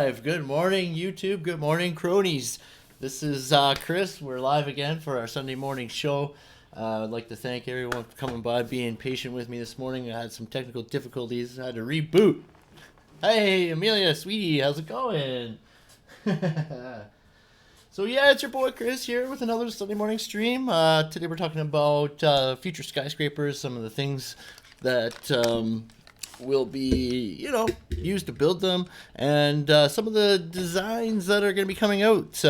live. Good morning, YouTube. Good morning, cronies. This is Chris. We're live again for our Sunday morning show. I'd like to thank everyone for coming by, being patient with me this morning. I had some technical difficulties. I had to reboot. Hey, Amelia, sweetie, how's it going? So yeah, it's your boy Chris here with another Sunday morning stream. Today we're talking about future skyscrapers, some of the things that will be, used to build them, and some of the designs that are going to be coming out.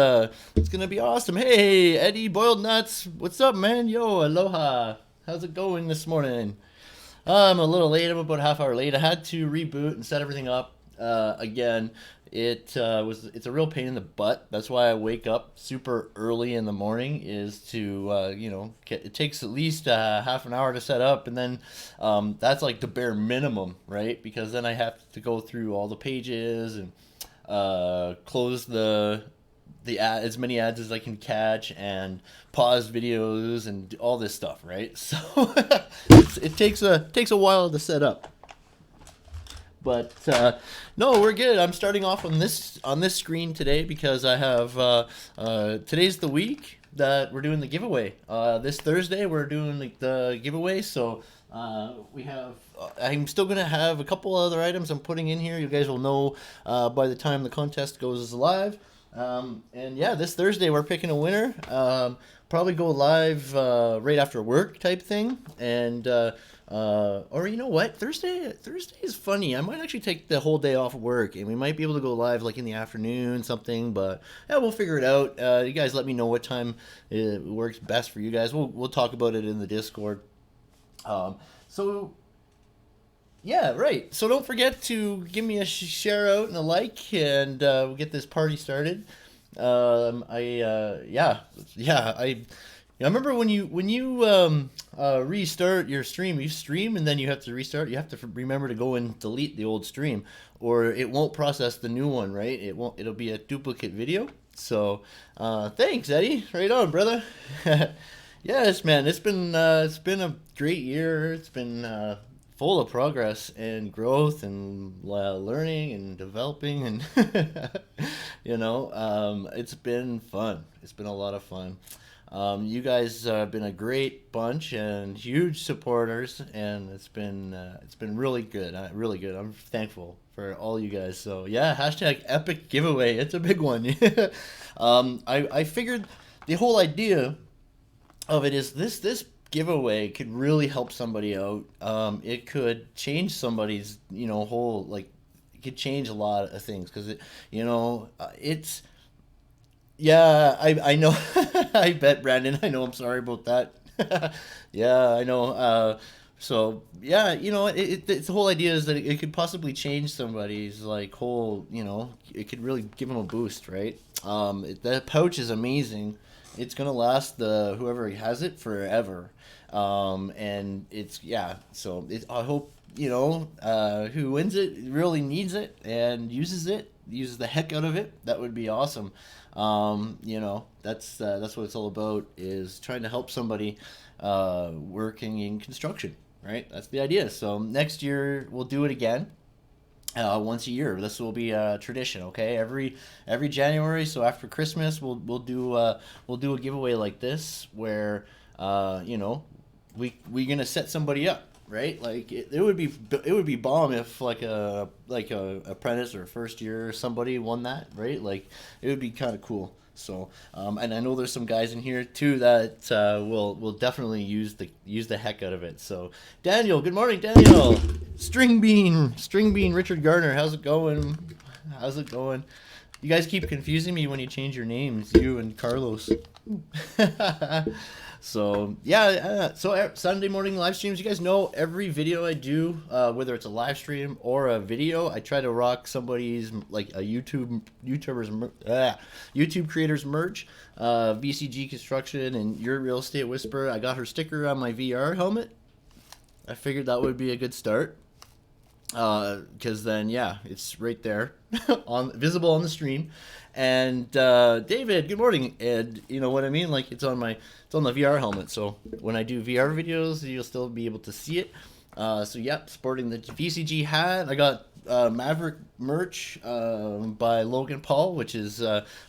It's going to be awesome. Hey, Eddie Boiled Nuts, what's up, man? Yo, aloha. How's it going this morning? I'm a little late. I'm about a half hour late. I had to reboot and set everything up again. It's a real pain in the butt. That's why I wake up super early in the morning, is to it takes at least half an hour to set up, and then that's like the bare minimum, right? Because then I have to go through all the pages and close the as many ads as I can catch, and pause videos and all this stuff, right? So it takes a while to set up. But no, we're good. I'm starting off on this screen today because I have today's the week that we're doing the giveaway. This Thursday we're doing the giveaway, so we have. I'm still gonna have a couple other items I'm putting in here. You guys will know by the time the contest goes live. And yeah, this Thursday we're picking a winner. Probably go live right after work type thing, and or you know what, Thursday is funny. I might actually take the whole day off of work, and we might be able to go live like in the afternoon something. But yeah, we'll figure it out. You guys let me know what time it works best for you guys. We'll talk about it in the Discord. So yeah, right. So don't forget to give me a share out and a like, and we'll get this party started. I remember when you restart your stream, you stream and then you have to restart. You have to remember to go and delete the old stream, or it won't process the new one, right? It'll be a duplicate video. So thanks, Eddie. Right on, brother. Yes, man. It's been a great year. It's been full of progress and growth and learning and developing, and it's been fun. It's been a lot of fun. You guys have been a great bunch and huge supporters, and it's been really good. Really good. I'm thankful for all you guys. So yeah, hashtag epic giveaway. It's a big one. I figured the whole idea of it is this giveaway could really help somebody out. It could change somebody's whole, like, it could change a lot of things, because it's. Yeah, I know. I bet, Brandon. I know. I'm sorry about that. Yeah, I know. So yeah, it's the whole idea is that it could possibly change somebody's like whole. It could really give them a boost, right? The pouch is amazing. It's gonna last whoever has it forever. And it's, yeah. So I hope who wins it really needs it and uses the heck out of it. That would be awesome. That's what it's all about, is trying to help somebody working in construction, right? That's the idea. So next year we'll do it again. Once a year. This will be a tradition, okay? Every January, so after Christmas, we'll do a giveaway like this, where we're gonna set somebody up, right? Like it would be bomb if like a apprentice or first year somebody won that, right? Like it would be kind of cool. So and I know there's some guys in here too that will definitely use the heck out of it. So Daniel, good morning, Daniel. String Bean, Richard Garner, how's it going? You guys keep confusing me when you change your names, you and Carlos. So yeah, so Sunday morning live streams, you guys know every video I do, whether it's a live stream or a video, I try to rock somebody's, like a YouTube creator's merch. VCG Construction and Your Real Estate Whisperer, I got her sticker on my VR helmet. I figured that would be a good start, because then yeah, it's right there visible on the stream. And David, good morning. And you know what I mean, like it's on the VR helmet, so when I do VR videos you'll still be able to see it. So yep, sporting the VCG hat. I got Maverick merch by Logan Paul, which is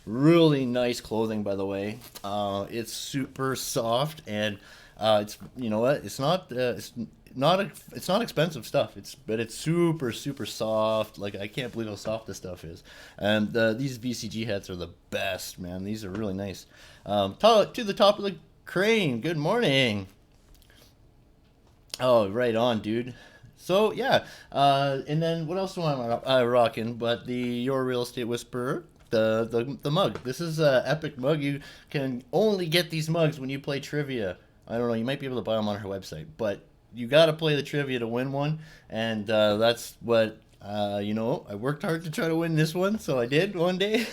really nice clothing, by the way. It's super soft, and it's, you know what? It's not expensive stuff. But it's super super soft. Like, I can't believe how soft this stuff is. And these VCG hats are the best, man. These are really nice. To the top of the crane. Good morning. Oh, right on, dude. So yeah, and then what else am I rocking? But the Your Real Estate Whisperer, the mug. This is a epic mug. You can only get these mugs when you play trivia. I don't know. You might be able to buy them on her website, but you got to play the trivia to win one, and that's what you know. I worked hard to try to win this one, so I did one day,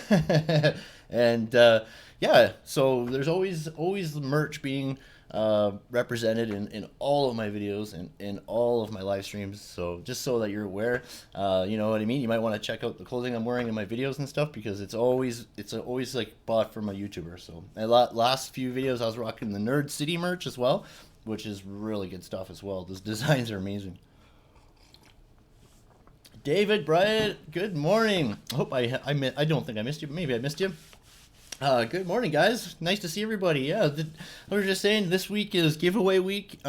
and yeah. So there's always merch being represented in all of my videos and in all of my live streams. So just so that you're aware, you know what I mean. You might want to check out the clothing I'm wearing in my videos and stuff, because it's always like bought from a YouTuber. So last few videos I was rocking the Nerd City merch as well, which is really good stuff as well. Those designs are amazing. David Bryant, good morning. I hope I don't think I missed you, but maybe I missed you. Good morning, guys. Nice to see everybody. Yeah, I was just saying, this week is giveaway week.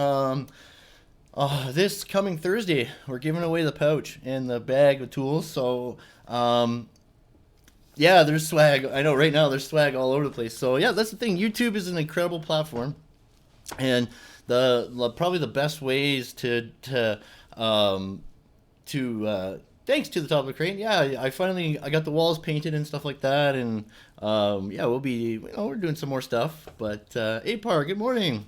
This coming Thursday, we're giving away the pouch and the bag of tools. So, yeah, there's swag. I know right now there's swag all over the place. So yeah, that's the thing. YouTube is an incredible platform, and probably the best ways to thanks to the top of the crane. Yeah, I got the walls painted and stuff like that, and yeah, we're doing some more stuff. But Apar, good morning.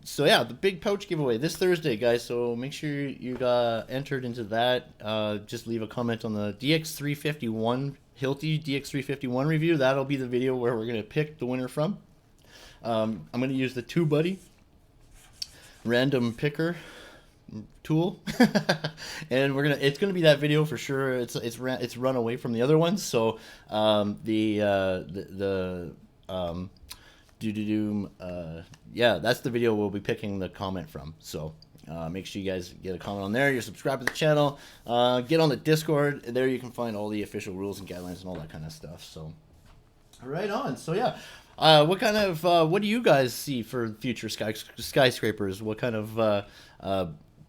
So yeah, the big pouch giveaway this Thursday, guys. So make sure you got entered into that. Just leave a comment on the DX351 Hilti DX351 review. That'll be the video where we're gonna pick the winner from. I'm gonna use the TubeBuddy random picker tool and it's gonna be that video for sure. It's run away from the other ones. So yeah, that's the video we'll be picking the comment from. So make sure you guys get a comment on there. You're subscribed to the channel, get on the Discord. There you can find all the official rules and guidelines and all that kind of stuff. So right on. So yeah, what do you guys see for future skyscrapers? What kind of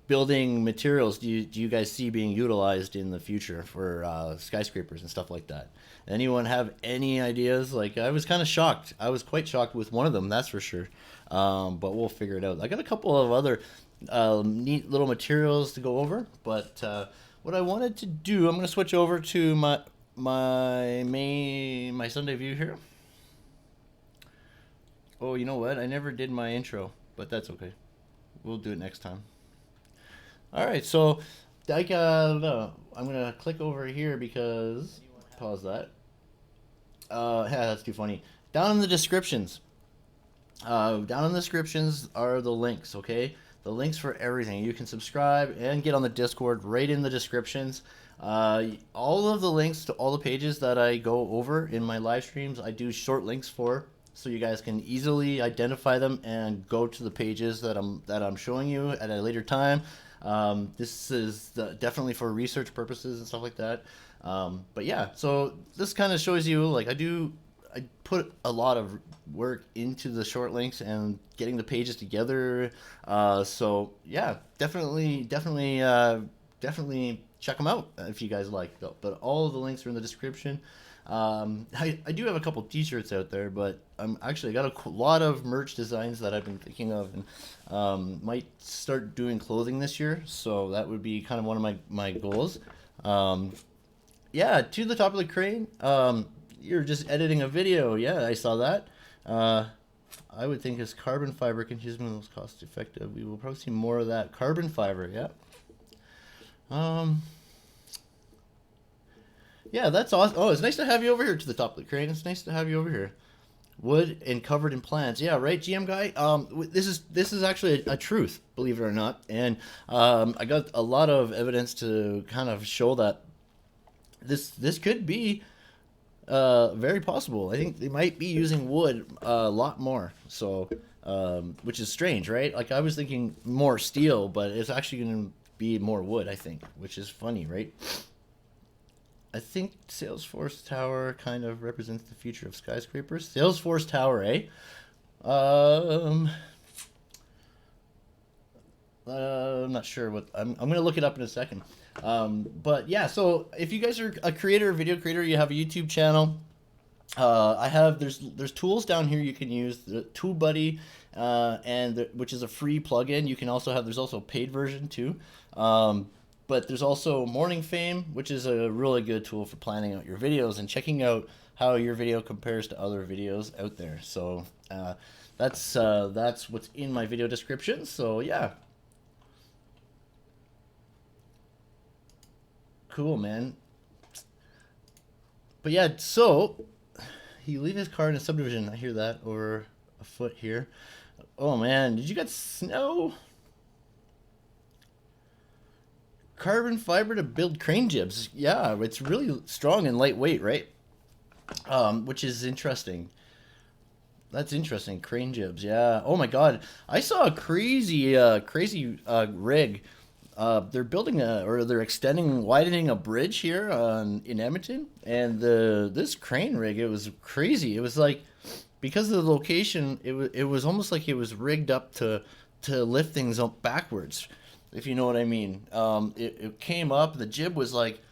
building materials do you guys see being utilized in the future for skyscrapers and stuff like that? Anyone have any ideas? Like, I was kind of shocked. I was quite shocked with one of them, that's for sure. But we'll figure it out. I got a couple of other neat little materials to go over. But what I wanted to do, I'm going to switch over to my Sunday view here. Oh, you know what? I never did my intro, but that's okay. We'll do it next time. All right, so I'm gonna click over here because pause that. Yeah, that's too funny. Down in the descriptions, are the links. Okay, the links for everything. You can subscribe and get on the Discord right in the descriptions. All of the links to all the pages that I go over in my live streams, I do short links for, so you guys can easily identify them and go to the pages that I'm showing you at a later time. This is definitely for research purposes and stuff like that. But yeah, so this kind of shows you, like, I put a lot of work into the short links and getting the pages together. So yeah, definitely check them out if you guys like. But all of the links are in the description. I do have a couple t-shirts out there, but I got a lot of merch designs that I've been thinking of, and might start doing clothing this year, so that would be kind of one of my goals. Yeah, to the top of the crane, you're just editing a video. Yeah, I saw that. I would think as carbon fiber can use the most cost effective. We will probably see more of that. Carbon fiber, yeah. Yeah, that's awesome. Oh, it's nice to have you over here to the top of the crane. It's nice to have you over here. Wood and covered in plants. Yeah, right, GM guy. This is actually a truth, believe it or not. And I got a lot of evidence to kind of show that this could be very possible. I think they might be using wood a lot more. So, which is strange, right? Like, I was thinking more steel, but it's actually going to be more wood, I think, which is funny, right? I think Salesforce Tower kind of represents the future of skyscrapers. Salesforce Tower, eh? Um, I'm not sure what I'm gonna look it up in a second. But yeah, so if you guys are a creator, a video creator, you have a YouTube channel. I have there's tools down here you can use. The TubeBuddy, which is a free plugin. You can also have there's also a paid version too. But there's also Morning Fame, which is a really good tool for planning out your videos and checking out how your video compares to other videos out there. So that's what's in my video description. So yeah, cool, man. But yeah, so he leave his car in a subdivision. I hear that over a foot here. Oh man, did you get snow? Carbon fiber to build crane jibs. Yeah, it's really strong and lightweight, right? Which is interesting. That's interesting. Crane jibs. Yeah. Oh my God, I saw a crazy rig. They're building or they're widening a bridge here in Edmonton, and this crane rig, it was crazy. It was like, because of the location, it was almost like it was rigged up to lift things up backwards, if you know what I mean. It came up, the jib was like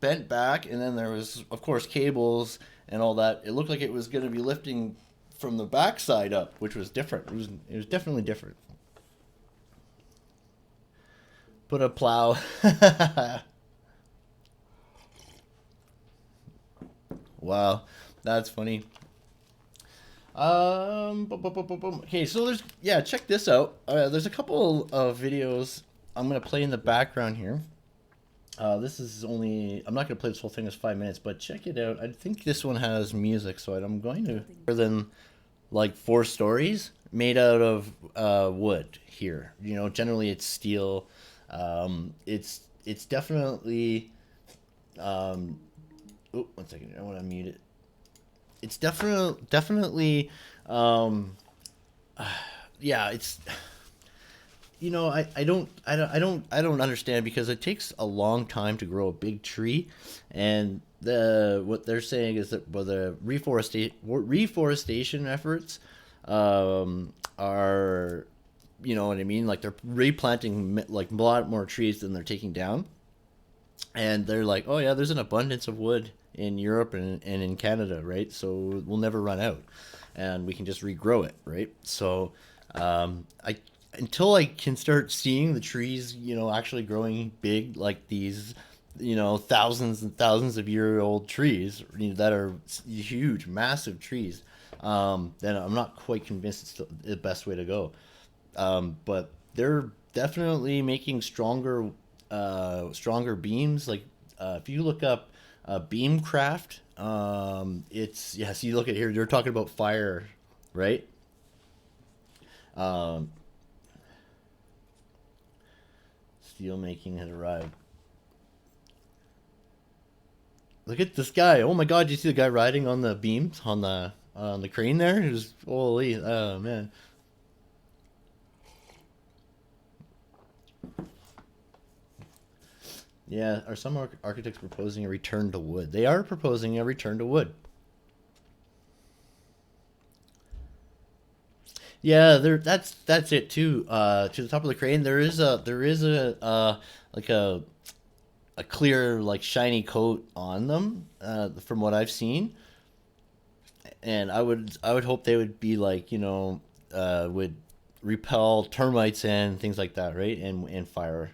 bent back, and then there was, of course, cables and all that. It looked like it was going to be lifting from the backside up, which was different. It was definitely different. Put a plow. Wow, that's funny. Okay, so check this out. There's a couple of videos I'm gonna play in the background here. This is only, I'm not gonna play this whole thing, it's 5 minutes, but check it out. I think this one has music, so I'm going to, more than like 4 stories made out of wood here. You know, generally it's steel. It's definitely, oh, 1 second, I want to mute it. It's definitely, yeah, it's, you know, I don't understand, because it takes a long time to grow a big tree, and what they're saying is that, well, the reforestation efforts, are, you know what I mean? Like, they're replanting like a lot more trees than they're taking down. And they're like, oh yeah, there's an abundance of wood in Europe and in Canada, right? So we'll never run out, and we can just regrow it, right? So until I can start seeing the trees, you know, actually growing big, like these, you know, thousands and thousands of year old trees, you know, that are huge, massive trees, then I'm not quite convinced it's the best way to go. But they're definitely making stronger beams. Like, if you look up Beamcraft, it's, yeah, so you look at here, they're talking about fire, right? Steel making has arrived. Look at this guy. Oh my God, do you see the guy riding on the beams on the crane there? He was, holy, oh man. Yeah, are some architects proposing a return to wood? They are proposing a return to wood. Yeah, that's it too. To the top of the crane, there is a like a clear, like, shiny coat on them, from what I've seen, and I would hope they would be like, you know, would repel termites and things like that, right? And fire.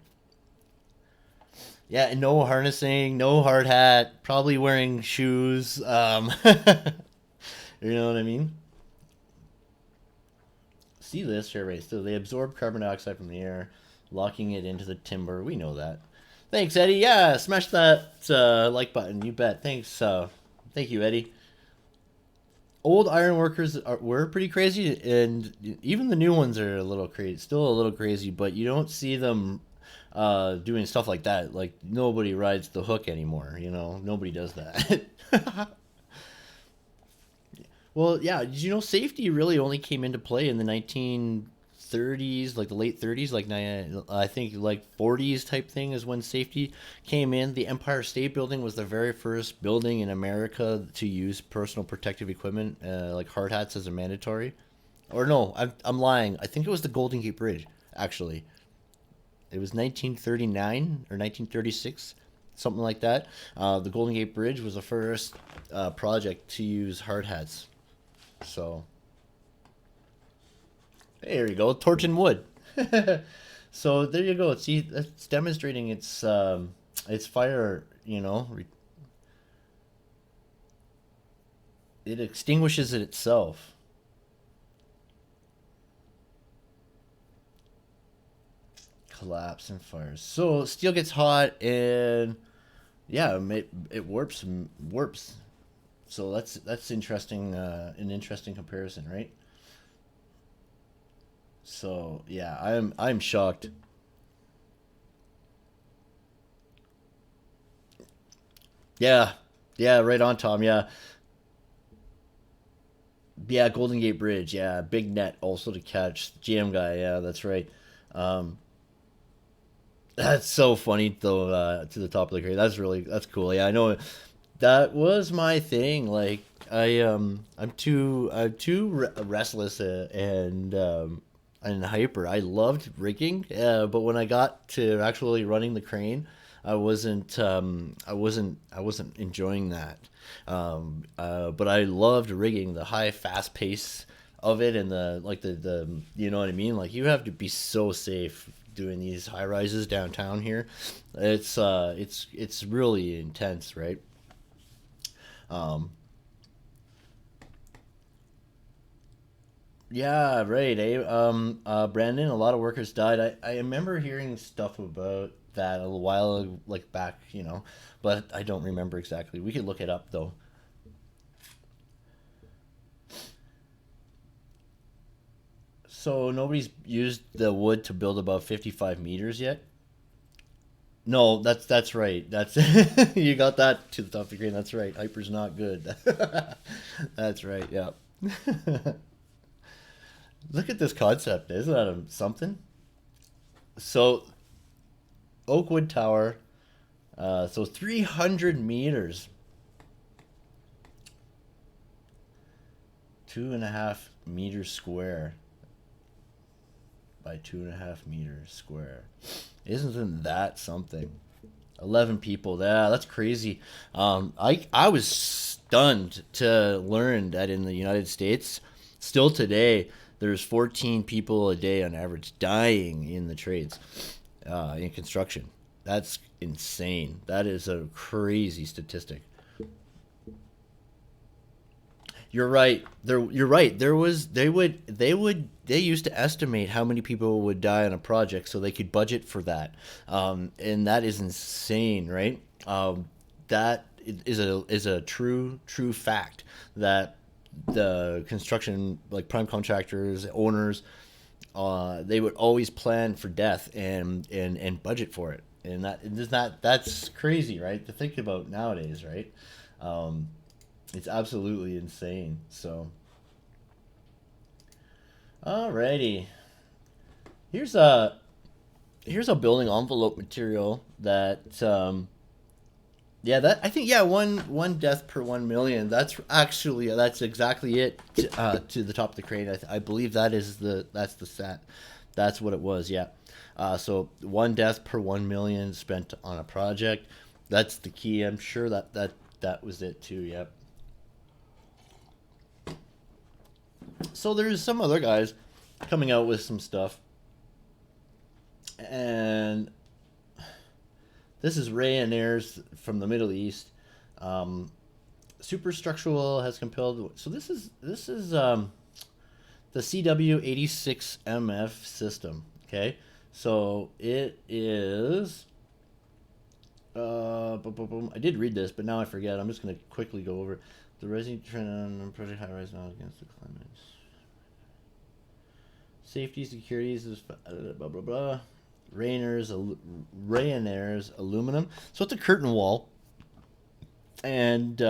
Yeah, and no harnessing, no hard hat, probably wearing shoes. You know what I mean? See this here, right? So they absorb carbon dioxide from the air, locking it into the timber. We know that. Thanks, Eddie. Yeah, smash that like button. You bet. Thanks. Thank you, Eddie. Old ironworkers were pretty crazy, and even the new ones are a little crazy, still a little crazy. But you don't see them doing stuff like that. Like, nobody rides the hook anymore. You know, nobody does that. Well, yeah. Did you know safety really only came into play in the 1930s 30s, like the late 30s, like I think like 40s type thing is when safety came in. The Empire State Building was the very first building in America to use personal protective equipment, like hard hats as a mandatory. Or no, I'm lying. I think it was the Golden Gate Bridge, actually. It was 1939 or 1936, something like that. The Golden Gate Bridge was the first project to use hard hats. So, hey, there you go, torch and wood. So there you go. See, that's demonstrating its fire. It extinguishes it itself. Collapse and fires. So steel gets hot and yeah, it warps. So that's interesting. An interesting comparison, right? So yeah, I'm shocked. Yeah, yeah, right on, Tom. Yeah, yeah, Golden Gate Bridge. Yeah, big net also to catch. GM guy. Yeah, that's right. Um, that's so funny though. To the top of the crate. That's cool. Yeah, I know. That was my thing. Like I'm too restless and hyper. I loved rigging, but when I got to actually running the crane, I wasn't enjoying that. But I loved rigging, the high fast pace of it, and the like the you know what I mean. Like you have to be so safe doing these high rises downtown here. It's really intense, right? Um, yeah, right. Brandon, a lot of workers died. I remember hearing stuff about that a little while like back, but I don't remember exactly. We could look it up though. So nobody's used the wood to build above 55 meters yet. No, that's right. That's you got that to the top of the screen. That's right. Hyper's not good. That's right. Yeah. Look at this concept. Isn't that something? So Oakwood Tower. So 300 meters, 2.5 meters square by 2.5 meters square. Isn't that something? 11 people. Yeah, that's crazy. I was stunned to learn that in the United States, still today, there's 14 people a day on average dying in the trades, in construction. That's insane. That is a crazy statistic. You're right. You're right. They used to estimate how many people would die on a project so they could budget for that, and that is insane, right? That is a true fact that the construction, like prime contractors, owners, they would always plan for death and budget for it, and that's crazy, right? To think about nowadays, right? Um, it's absolutely insane. So, alrighty. Here's a here's a building envelope material that yeah, that I think, yeah, one death per 1 million. That's exactly it to the top of the crane. I believe that's the stat. That's what it was. Yeah. So one death per 1 million spent on a project. That's the key. I'm sure that was it too. Yep. So there's some other guys coming out with some stuff, and this is Ryanair's from the Middle East. Um, Superstructural has compelled. So this is the CW86MF system. Okay, so it is. I did read this, but now I forget. I'm just going to quickly go over the rising trend on project high rise now against the climate. Safety, securities is blah blah blah. Ryanair's aluminum. So it's a curtain wall, and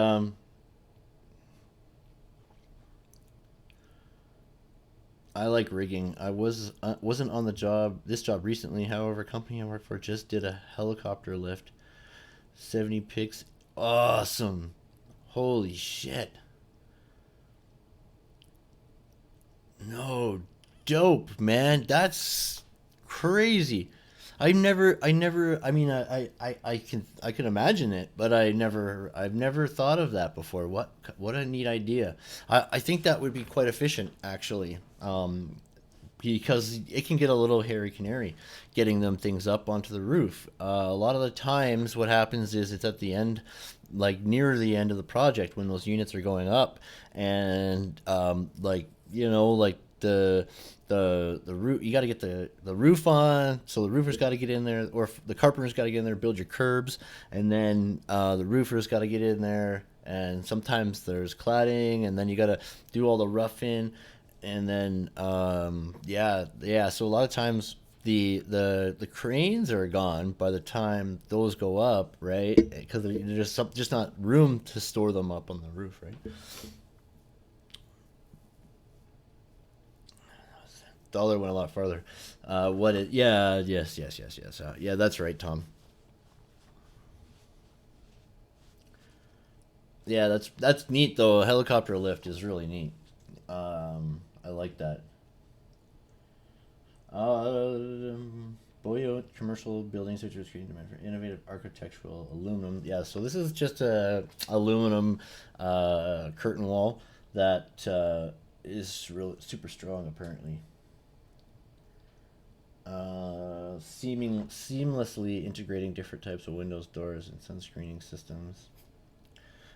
I like rigging. Wasn't on this job recently. However, a company I work for just did a helicopter lift. 70 pics. Awesome. Holy shit. No, dope, man. That's crazy. I mean, I can imagine it, but I've never thought of that before. What a neat idea. I think that would be quite efficient, actually. Because it can get a little hairy canary getting them things up onto the roof. A lot of the times, what happens is it's at the end, like near the end of the project when those units are going up, and like like the roof. You got to get the roof on, so the roofer's got to get in there, or the carpenter's got to get in there, build your curbs, and then the roofer's got to get in there. And sometimes there's cladding, and then you got to do all the roughing, and then yeah. So a lot of times the cranes are gone by the time those go up, right? Because there's just not room to store them up on the roof, right? Dollar went a lot farther. What it? Yeah, yes. Yeah, that's right, Tom. Yeah, that's neat though. A helicopter lift is really neat. I like that. Boyo commercial buildings which was created for innovative architectural aluminum. Yeah, so this is just a aluminum curtain wall that is real super strong apparently. Seamlessly integrating different types of windows, doors, and sunscreening systems.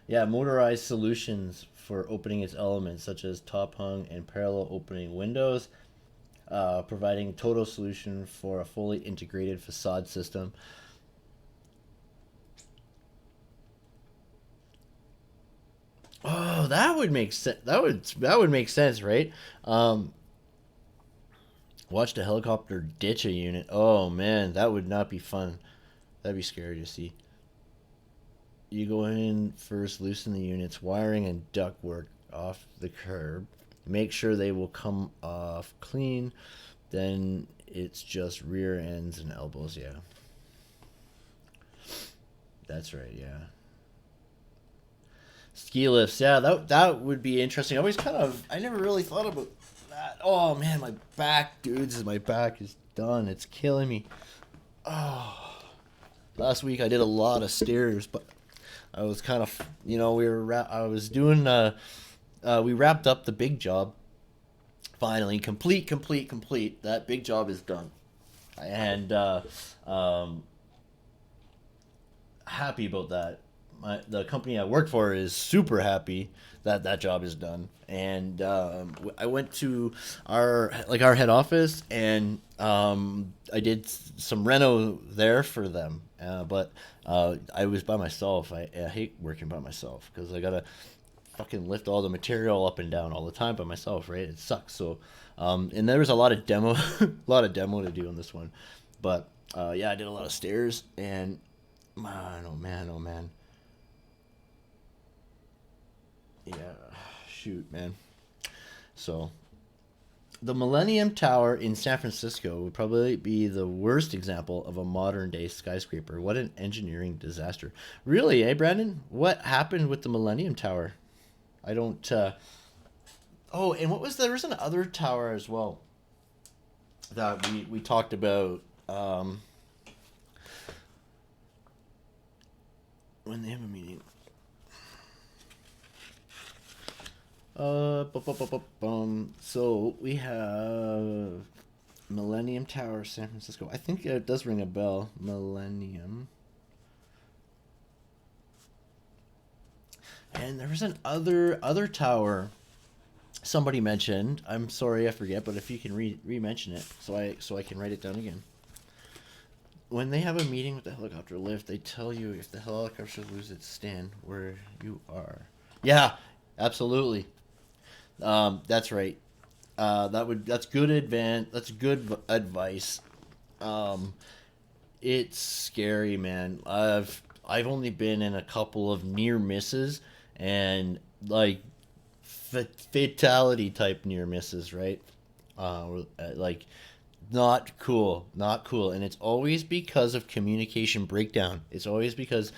Yeah, motorized solutions for opening its elements, such as top hung and parallel opening windows, providing total solution for a fully integrated facade system. Oh, that would make sense. That would make sense, right? Um, Watched a helicopter ditch a unit. Oh man, that would not be fun. That'd be scary to see. You go in first, loosen the units, wiring and ductwork off the curb. Make sure they will come off clean. Then it's just rear ends and elbows. Yeah, that's right. Yeah, ski lifts. Yeah, that would be interesting. I never really thought about that. Oh man, my back, dudes, my back is done. It's killing me. Oh, last week I did a lot of stairs, but I was kind of, I was doing, we wrapped up the big job. Finally, complete. That big job is done. And, um, happy about that. The company I work for is super happy that that job is done. And I went to our head office, and I did some reno there for them. But I was by myself. I hate working by myself because I gotta fucking lift all the material up and down all the time by myself, right? It sucks. So, and there was a lot of demo, a lot of demo to do on this one. But yeah, I did a lot of stairs, and man, oh man, oh man. Yeah, shoot, man. So the Millennium Tower in San Francisco would probably be the worst example of a modern day skyscraper. What an engineering disaster. Really, eh, Brandon? What happened with the Millennium Tower? I don't. Oh, and there was another tower as well that we talked about when they have a meeting. So we have Millennium Tower, San Francisco. I think it does ring a bell. Millennium. And there was an other tower somebody mentioned. I'm sorry, I forget, but if you can re-mention it, so I can write it down again. When they have a meeting with the helicopter lift, they tell you if the helicopter should lose its stand where you are. Yeah, absolutely. That's right. That's good that's good advice. Um, it's scary, man. I've only been in a couple of near misses, and like fatality type near misses, right? Like, not cool, not cool. And it's always because of communication breakdown. It's always because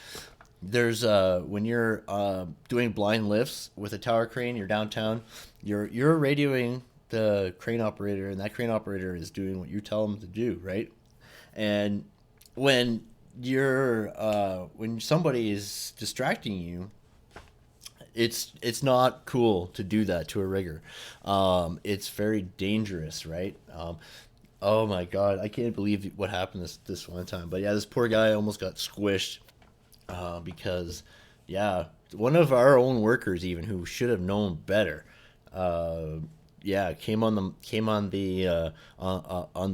there's when you're doing blind lifts with a tower crane, you're downtown, you're radioing the crane operator, and that crane operator is doing what you tell them to do, right? And when when somebody is distracting you, it's not cool to do that to a rigger. It's very dangerous, right? Oh my god, I can't believe what happened this one time. But yeah, this poor guy almost got squished because yeah, one of our own workers even who should have known better. Uh, yeah, came on the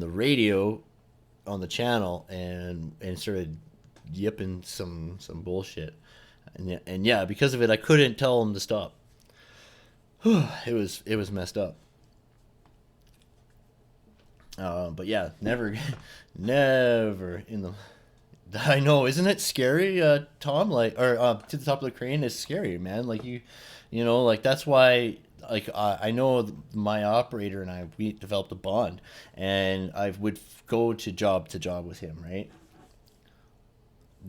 radio on the channel and started yipping some bullshit. And yeah, because of it, I couldn't tell him to stop. It was messed up. But yeah, never, never in the. I know, isn't it scary, Tom? Like, or to the top of the crane is scary, man. Like like that's why. Like I know my operator and I, we developed a bond, and I would go to job with him, right?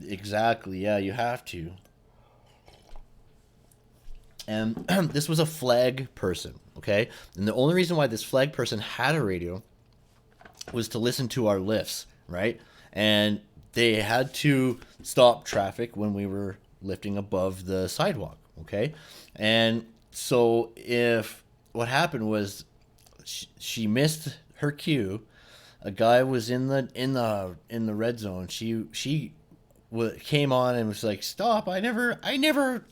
Exactly. Yeah, you have to. And this was a flag person, okay? And the only reason why this flag person had a radio was to listen to our lifts, right? And they had to stop traffic when we were lifting above the sidewalk, okay? And so if what happened was she missed her cue, a guy was in the red zone. Came on and was like, "Stop! I never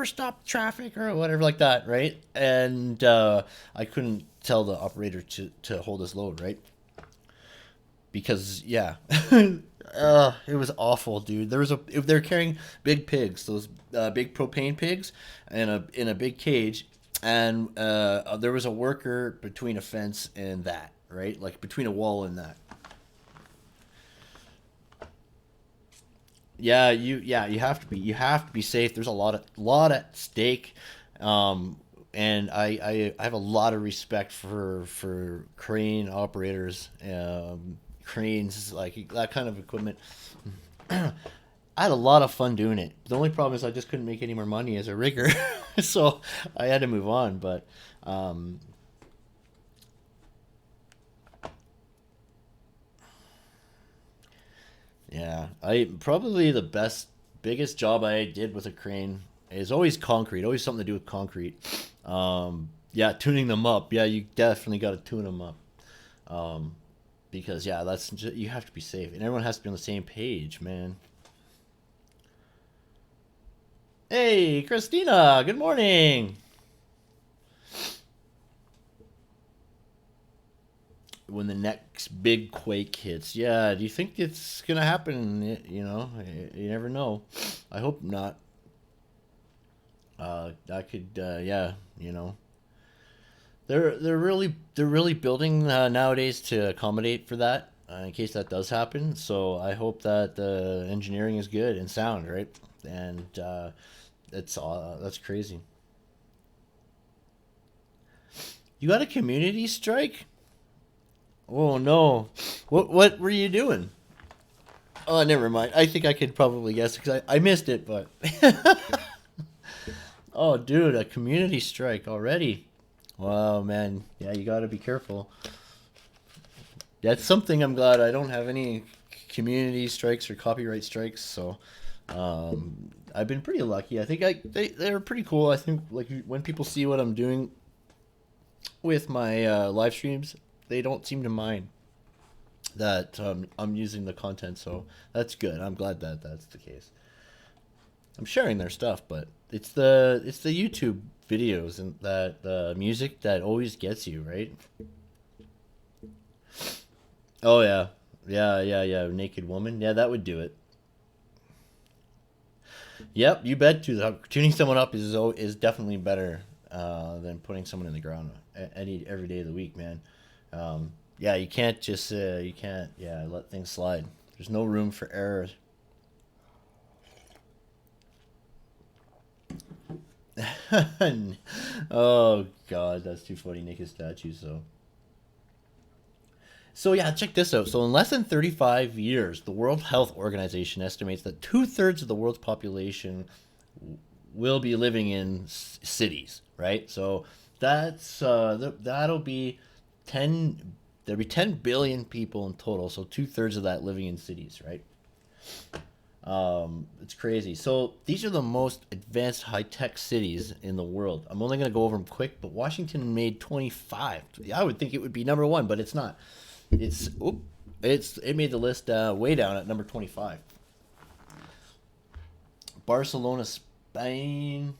stopped traffic or whatever like that, right?" And I couldn't tell the operator to hold his load, right? Because yeah, it was awful, dude. If they're carrying big pigs, those big propane pigs, in a big cage, and there was a worker between a fence and that, right? Like between a wall and that. You have to be safe. There's a lot at stake, um, and I have a lot of respect for crane operators, cranes like that kind of equipment. I had a lot of fun doing it. The only problem is I just couldn't make any more money as a rigger, so I had to move on. But um, yeah, I probably the biggest job I did with a crane is always concrete, always something to do with concrete. Yeah, tuning them up. Yeah, you definitely got to tune them up. Um, because yeah, you have to be safe, and everyone has to be on the same page, man. Hey, Christina, good morning. When the next big quake hits, yeah, do you think it's gonna happen? You never know. I hope not. I could, yeah, you know, they're really building nowadays to accommodate for that in case that does happen. So I hope that the engineering is good and sound, right? And that's crazy. You got a community strike? Oh no! What were you doing? Oh, never mind. I think I could probably guess because I missed it, but oh, dude, a community strike already. Wow, man. Yeah, you got to be careful. That's something I'm glad I don't have any community strikes or copyright strikes. So, I've been pretty lucky. I think they're pretty cool. I think like when people see what I'm doing with my live streams, they don't seem to mind that I'm using the content. So that's good. I'm glad that that's the case. I'm sharing their stuff, but it's the YouTube videos and that the music that always gets you, right? Oh yeah, yeah. Naked woman, yeah, that would do it. Yep, you bet. Tuning someone up is definitely better than putting someone in the ground any every day of the week, man. Yeah, you can't let things slide. There's no room for errors. Oh God, that's too funny. Naked statues, so. So yeah, check this out. So in less than 35 years, the World Health Organization estimates that 2/3 of the world's population will be living in cities, right? So that's that'll be 10. There'll be 10 billion people in total. So 2/3 of that living in cities, right? It's crazy. So these are the most advanced high-tech cities in the world. I'm only going to go over them quick, but Washington made 25. I would think it would be number one, but it's not. It made the list way down at number 25. Barcelona, Spain.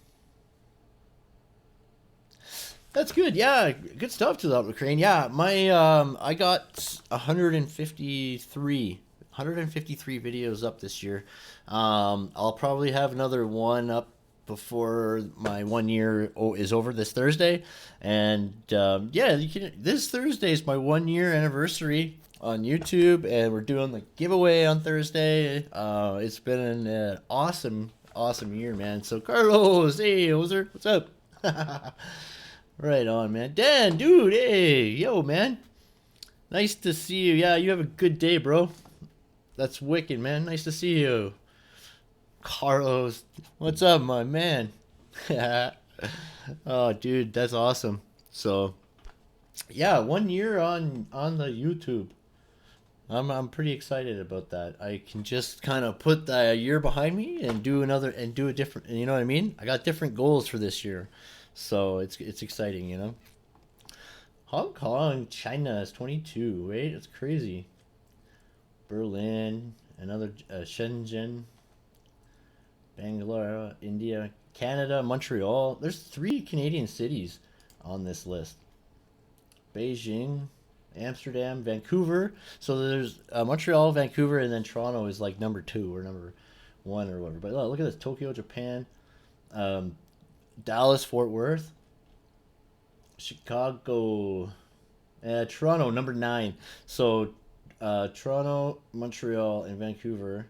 That's good. Yeah, good stuff to that, Ukraine. Yeah, my I got 153 videos up this year. I'll probably have another one up before my 1 year is over this Thursday, and yeah, this Thursday is my 1 year anniversary on YouTube, and we're doing the giveaway on Thursday. It's been an awesome year, man. So Carlos, hey, Ozer, what's up? Right on, man. Dan, dude, hey, yo, man. Nice to see you. Yeah, you have a good day, bro. That's wicked, man. Nice to see you. Carlos, what's up, my man? Oh, dude, that's awesome. So, yeah, 1 year on the YouTube. I'm pretty excited about that. I can just kind of put the year behind me and do a different. You know what I mean? I got different goals for this year, so it's exciting, you know. Hong Kong, China is 22. Wait, it's crazy. Berlin, another Shenzhen, Bangalore, India, Canada, Montreal. There's 3 Canadian cities on this list. Beijing, Amsterdam, Vancouver. So there's Montreal, Vancouver, and then Toronto is like number 2 or number 1 or whatever. But look at this: Tokyo, Japan, Dallas, Fort Worth, Chicago, Toronto, number 9. So Toronto, Montreal, and Vancouver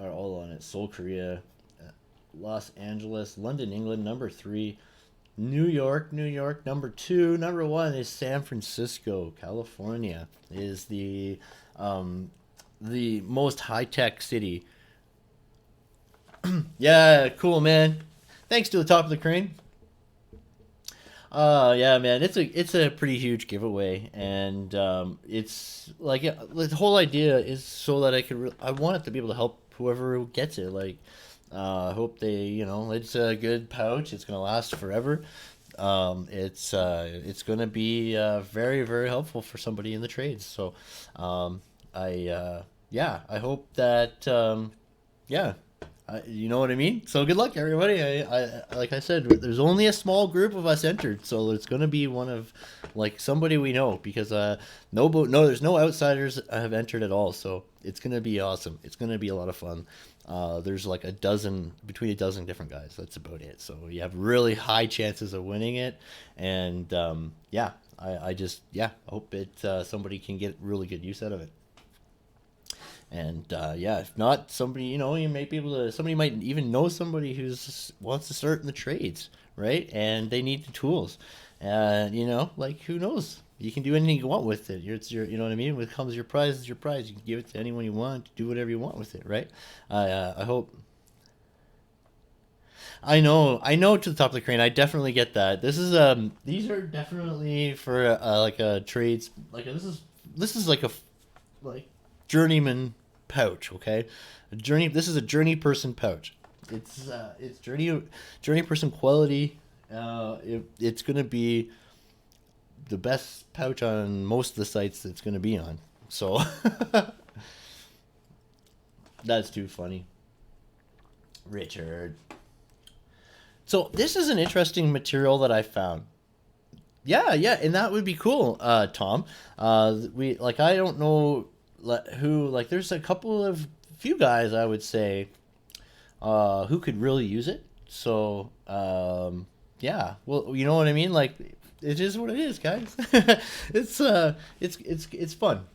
are all on it. Seoul, Korea, Los Angeles, London, England, number 3. New York, number 2. Number 1 is San Francisco, California. Is the most high tech city. Yeah, cool, man. Thanks to the top of the crane. Yeah, man, it's a pretty huge giveaway, and it's like the whole idea is so that I want it to be able to help whoever gets it. Like, I hope it's a good pouch. It's gonna last forever. It's gonna be very very helpful for somebody in the trades. So, I hope that yeah. You know what I mean? So good luck, everybody. I like I said, there's only a small group of us entered, so it's gonna be one of like somebody we know, because there's no outsiders have entered at all. So it's gonna be awesome. It's gonna be a lot of fun. There's like between a dozen different guys. That's about it. So you have really high chances of winning it, and yeah, I hope somebody can get really good use out of it. And yeah, if not, somebody, you may be able to. Somebody might even know somebody wants to start in the trades, right? And they need the tools. Like, who knows? You can do anything you want with it. You know what I mean? When it comes your prize, it's your prize. You can give it to anyone you want. Do whatever you want with it, right? I hope. I know. To the top of the crane, I definitely get that. These are definitely for like a trades. This is like a like journeyman pouch, okay? This is a journey person pouch. It's journey person quality. It's gonna be the best pouch on most of the sites it's gonna be on. So that's too funny, Richard. So this is an interesting material that I found. Yeah, and that would be cool, Tom. I don't know who, like, there's a few guys, I would say, who could really use it. So yeah, well, you know what I mean? Like, it is what it is, guys. It's fun.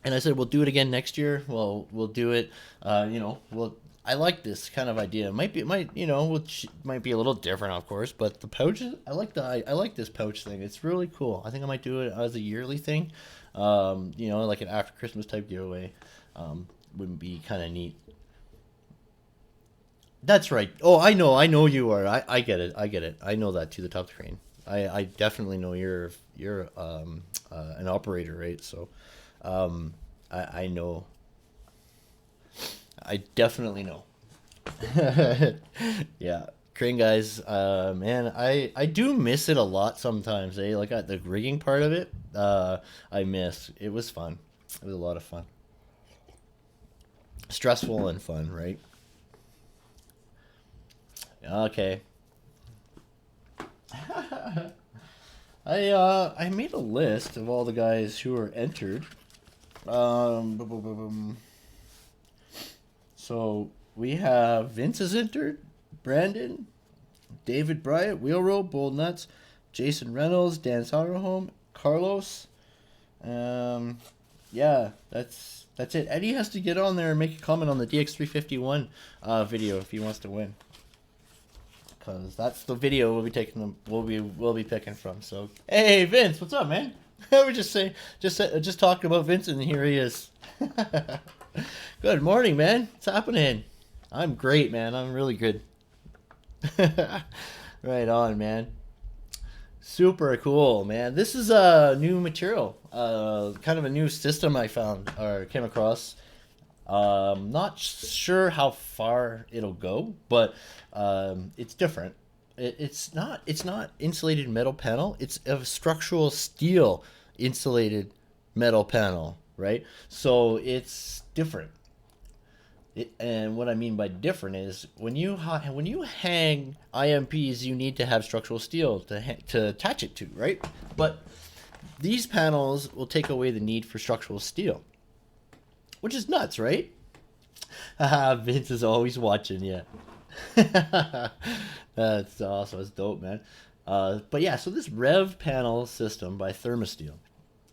And I said we'll do it again next year. Well, we'll do it. I like this kind of idea. It might you know, which might be a little different, of course, but the pouches. I like this pouch thing. It's really cool. I think I might do it as a yearly thing. You know, like an after Christmas type giveaway. Would be kind of neat. That's right. Oh, I know you are. I get it. I get it. I know that to the top of the crane. I definitely know you're an operator, right? So, I know. I definitely know. Yeah, crane guys. Man, I do miss it a lot sometimes. Eh, like the rigging part of it. I miss. It was fun. It was a lot of fun. Stressful and fun, right? Okay. I made a list of all the guys who are entered. Boom, boom, boom, boom. So we have Vince is entered, Brandon, David Bryant, Wheel Row, Bold Nuts, Jason Reynolds, Dan Soderholm, Carlos. Um, yeah, that's it. Eddie has to get on there and make a comment on the DX351 video if he wants to win, because that's the video we'll be taking them. We'll be picking from. So hey Vince, what's up, man? We just talking about Vince, and here he is. Good morning, man. What's happening? I'm great, man. I'm really good. Right on, man. Super cool, man. This is a new material, kind of a new system I found or came across. Not sure how far it'll go, but it's different. It's not insulated metal panel. It's a structural steel insulated metal panel, right? So it's different. And what I mean by different is when you hang IMPs, you need to have structural steel to attach it to, right? But these panels will take away the need for structural steel, which is nuts, right? Haha, Vince is always watching, yeah. That's awesome. That's dope, man. But yeah, so this Rev panel system by Thermosteel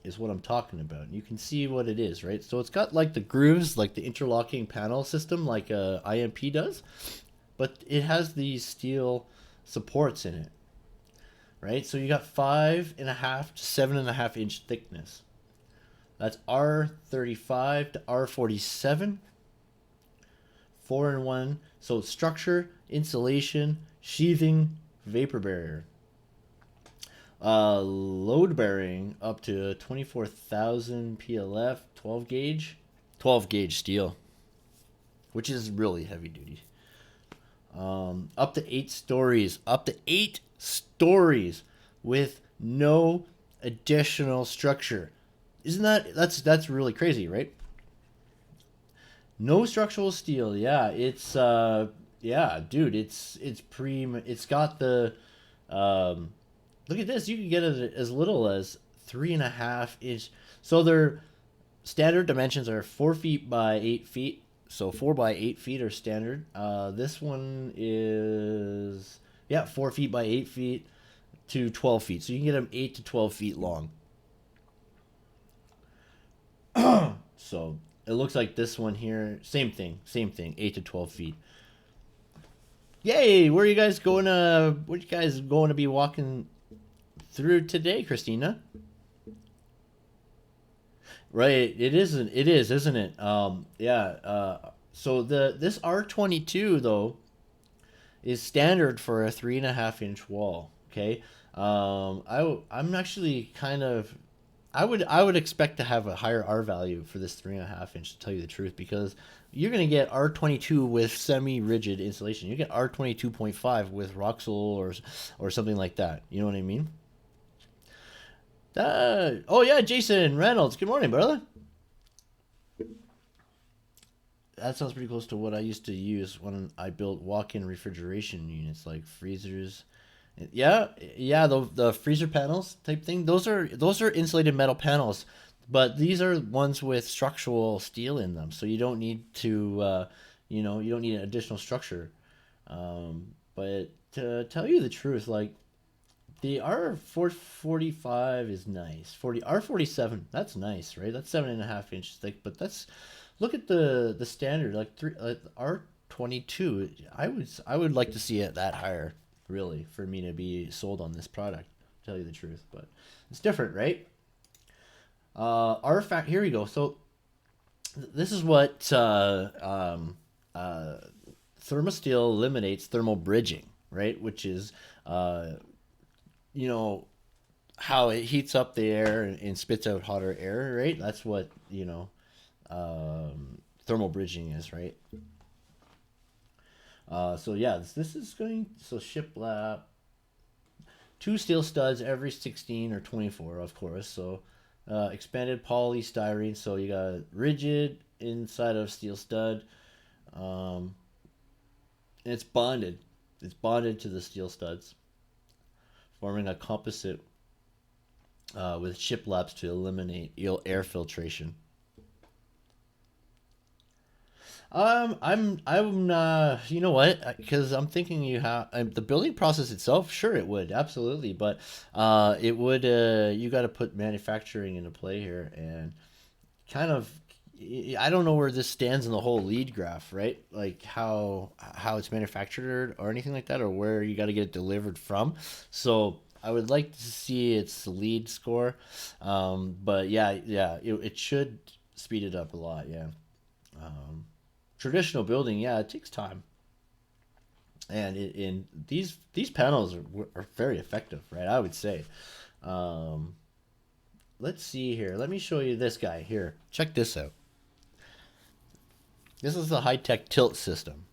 is what I'm talking about. You can see what it is, right? So it's got like the grooves, like the interlocking panel system, like IMP does, but it has these steel supports in it, right? So you got 5.5 to 7.5 inch thickness. That's R35 to R47, 4-in-1. So structure, insulation, sheathing, vapor barrier. Load bearing up to 24,000 PLF, 12 gauge steel, which is really heavy duty. Up to 8 stories with no additional structure. Isn't that's really crazy, right? No structural steel. Yeah, it's yeah, dude, it's got the look at this. You can get it as little as 3.5 inch. So their standard dimensions are 4 feet by 8 feet. So 4 by 8 feet are standard. This one is 4 feet by 8 feet to 12 feet. So you can get them 8 to 12 feet long. So it looks like this one here. Same thing. 8 to 12 feet. Yay! Where are you guys going? Where are you guys going to be walking through today, Christina? Right, it isn't. It is, isn't it? Yeah. So this R22 though is standard for a 3.5 inch wall. Okay. I'm actually kind of. I would expect to have a higher R value for this 3.5 inch, to tell you the truth, because you're gonna get R22 with semi-rigid insulation. You get R22.5 with Roxol or something like that. You know what I mean? Oh yeah, Jason Reynolds. Good morning, brother. That sounds pretty close to what I used to use when I built walk-in refrigeration units, like freezers. Yeah, yeah, the freezer panels type thing. Those are insulated metal panels, but these are ones with structural steel in them, so you don't need to, you don't need an additional structure. But to tell you the truth, like the R445 is nice. R47, that's nice, right? That's 7.5 inches thick, but that's look at the standard, like R 22. I would like to see it that higher, really, for me to be sold on this product, to tell you the truth. But it's different, right? Artifact. Here we go. So this is what Thermosteel eliminates thermal bridging, right? Which is, you know, how it heats up the air and spits out hotter air, right? That's what, thermal bridging is, right? So yeah, this is going, so shiplap, two steel studs every 16 or 24, of course. So expanded polystyrene, so you got rigid inside of steel stud. Um, and it's bonded. It's bonded to the steel studs, forming a composite with shiplaps to eliminate air filtration. You know what? Because I'm thinking you have the building process itself. Sure, it would absolutely, but it would. You got to put manufacturing into play here, and kind of. I don't know where this stands in the whole lead graph, right? Like how it's manufactured or anything like that, or where you got to get it delivered from. So I would like to see its lead score, but yeah, it should speed it up a lot. Yeah. Um, Traditional building, yeah, it takes time, and in these panels are very effective, right? I would say. Um, let's see here. Let me show you this guy here. Check this out. This is the high-tech tilt system.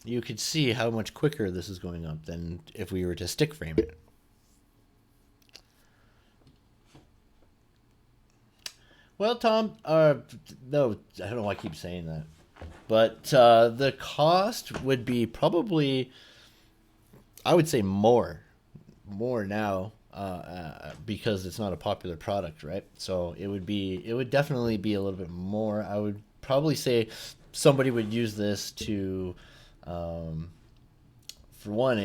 You could see how much quicker this is going up than if we were to stick frame it. Well, Tom, no, I don't know why I keep saying that. But the cost would be probably, I would say more now, because it's not a popular product, right? So it would definitely be a little bit more. I would probably say somebody would use this to, um, for one,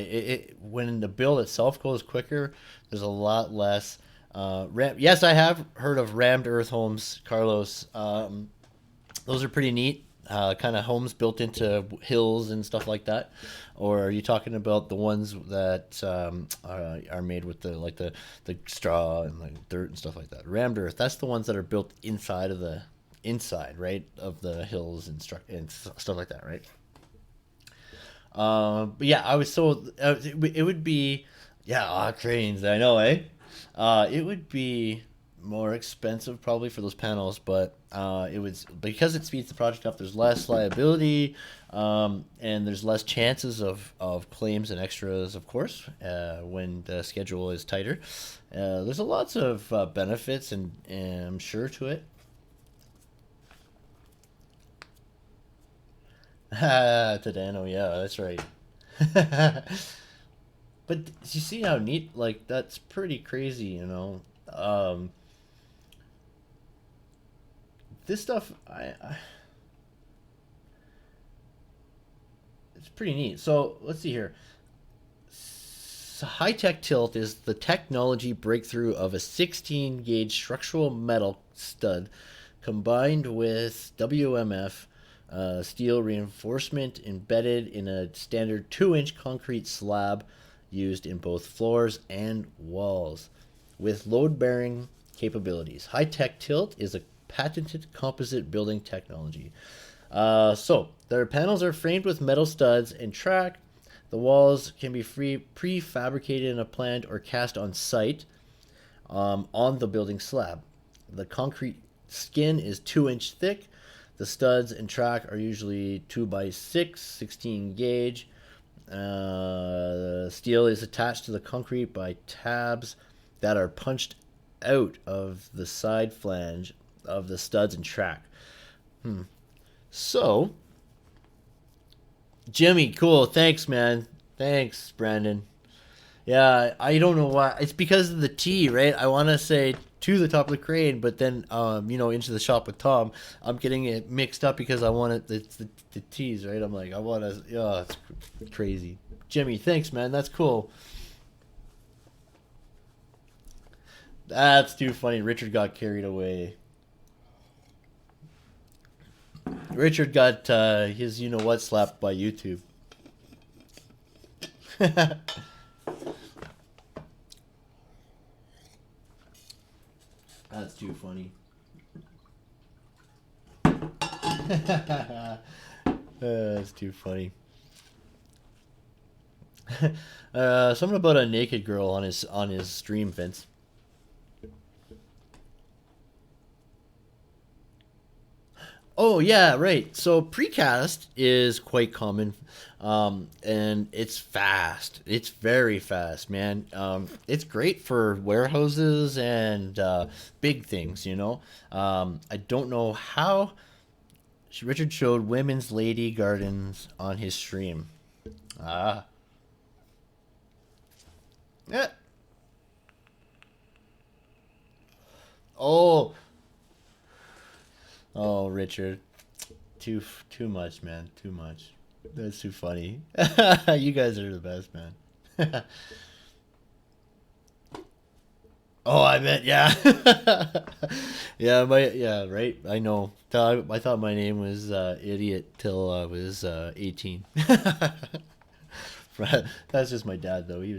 when the build itself goes quicker, there's a lot less. Yes, I have heard of rammed earth homes, Carlos. Those are pretty neat. Kind of homes built into hills and stuff like that. Or are you talking about the ones that are made with the straw and the dirt and stuff like that? Rammed earth. That's the ones that are built inside of the inside, right, of the hills and stuff like that, right? But yeah, I was so it would be, yeah, cranes. I know, eh? It would be more expensive probably for those panels, but it was because it speeds the project up. There's less liability, and there's less chances of claims and extras, of course, when the schedule is tighter. There's a lots of benefits and I'm sure to it. Tadano, yeah, that's right. But you see how neat, like that's pretty crazy, you know. This stuff, it's pretty neat. So let's see here. High tech tilt is the technology breakthrough of a 16 gauge structural metal stud combined with WMF steel reinforcement embedded in a standard 2-inch concrete slab used in both floors and walls with load bearing capabilities. High tech tilt is a patented composite building technology. So their panels are framed with metal studs and track. The walls can be prefabricated in a plant or cast on site on the building slab. The concrete skin is 2-inch thick. The studs and track are usually 2 by 6, 16 gauge. Steel is attached to the concrete by tabs that are punched out of the side flange of the studs and track. So, Jimmy, cool. Thanks, man. Thanks, Brandon. Yeah, I don't know why. It's because of the T, right? I want to say to the top of the crane, but then, into the shop with Tom, I'm getting it mixed up because I want it, the T's, right? I'm like, I want to, yeah, it's crazy. Jimmy, thanks, man. That's cool. That's too funny. Richard got carried away. Richard got his you know what slapped by YouTube. That's too funny. That's too funny. Something about a naked girl on his stream, Vince. Oh yeah, right. So precast is quite common, and it's fast. It's very fast, man. It's great for warehouses and big things. You know, I don't know how Richard showed women's lady gardens on his stream. Ah, yeah. Oh, oh, Richard, too much, man. Too much. That's too funny. You guys are the best, man. Oh, I meant yeah, yeah, right. I know. I thought my name was idiot till I was 18. That's just my dad, though. He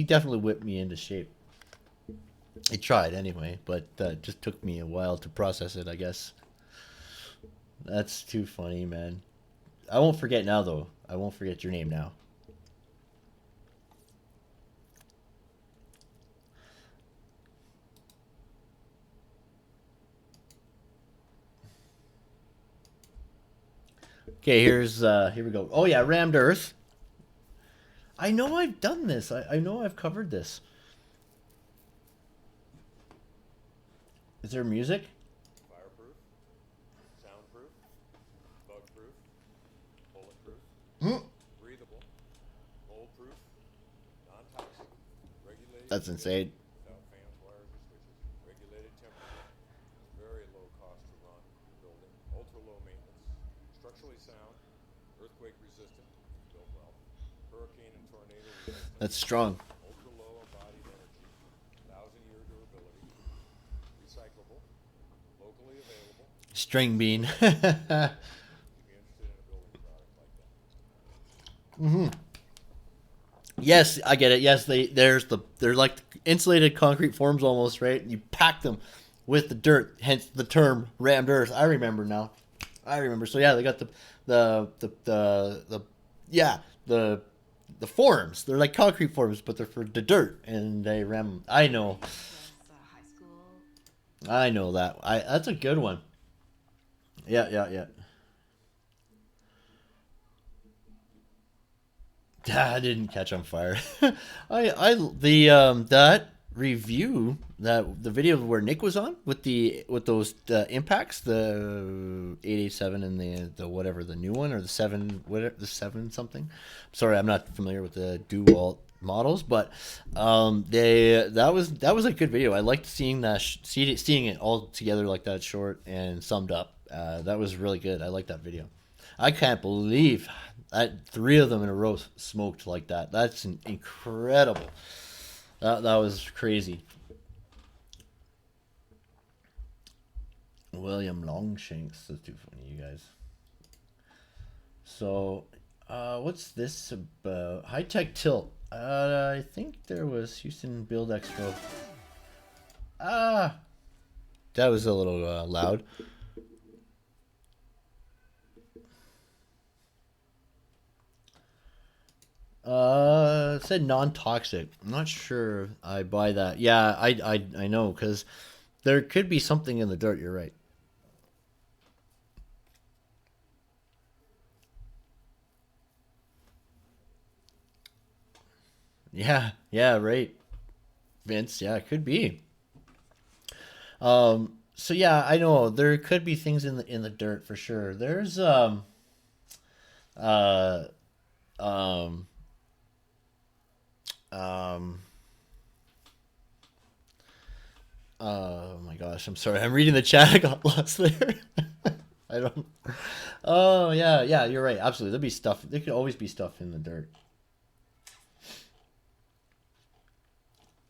definitely whipped me into shape. He tried anyway, but it just took me a while to process it. I guess that's too funny, man. I won't forget now, though. I won't forget your name now. Okay, here we go. Oh yeah, rammed earth. I know I've done this. I know I've covered this. Is there music? Fireproof, soundproof, bug-proof, bulletproof, Hmm. breathable, mold-proof, non-toxic, regulated That's condition, insane. without fans, wires, or switches, regulated temperature, very low cost to run your building, ultra-low maintenance, structurally sound, earthquake resistant, built well, hurricane and tornado resistant, That's strong. ultra-low embodied energy, 1,000-year durability, recyclable, locally available. String bean. You'd be interested in a building product like that. Yes, I get it. Yes, they're like insulated concrete forms almost, right? You pack them with the dirt, hence the term rammed earth. I remember now. I remember. So yeah, they got the yeah the the forms. They're like concrete forms, but they're for the dirt, and they ram. I know. I know that. I That's a good one. Yeah, yeah, yeah. I didn't catch on fire. The that review that the video where Nick was on with those impacts, the 887 and the whatever the new one or the seven whatever the seven something. Sorry, I'm not familiar with the Dewalt models, but they that was a good video. I liked seeing seeing it all together like that, short and summed up. That was really good. I like that video. I can't believe that three of them in a row smoked like that. That's incredible. That was crazy. William Longshanks. That's too funny, you guys. So, what's this about? High tech tilt. I think there was Houston Build Expo. Ah, that was a little loud. It said non-toxic. I'm not sure I buy that. Yeah, I know because there could be something in the dirt. You're right. Yeah, yeah, right, Vince. Yeah, it could be. So yeah, I know there could be things in the dirt for sure. There's uh um um oh my gosh, I'm sorry. I'm reading the chat. I got lost there. I don't. Oh yeah, yeah. You're right. Absolutely. There'll be stuff. There could always be stuff in the dirt.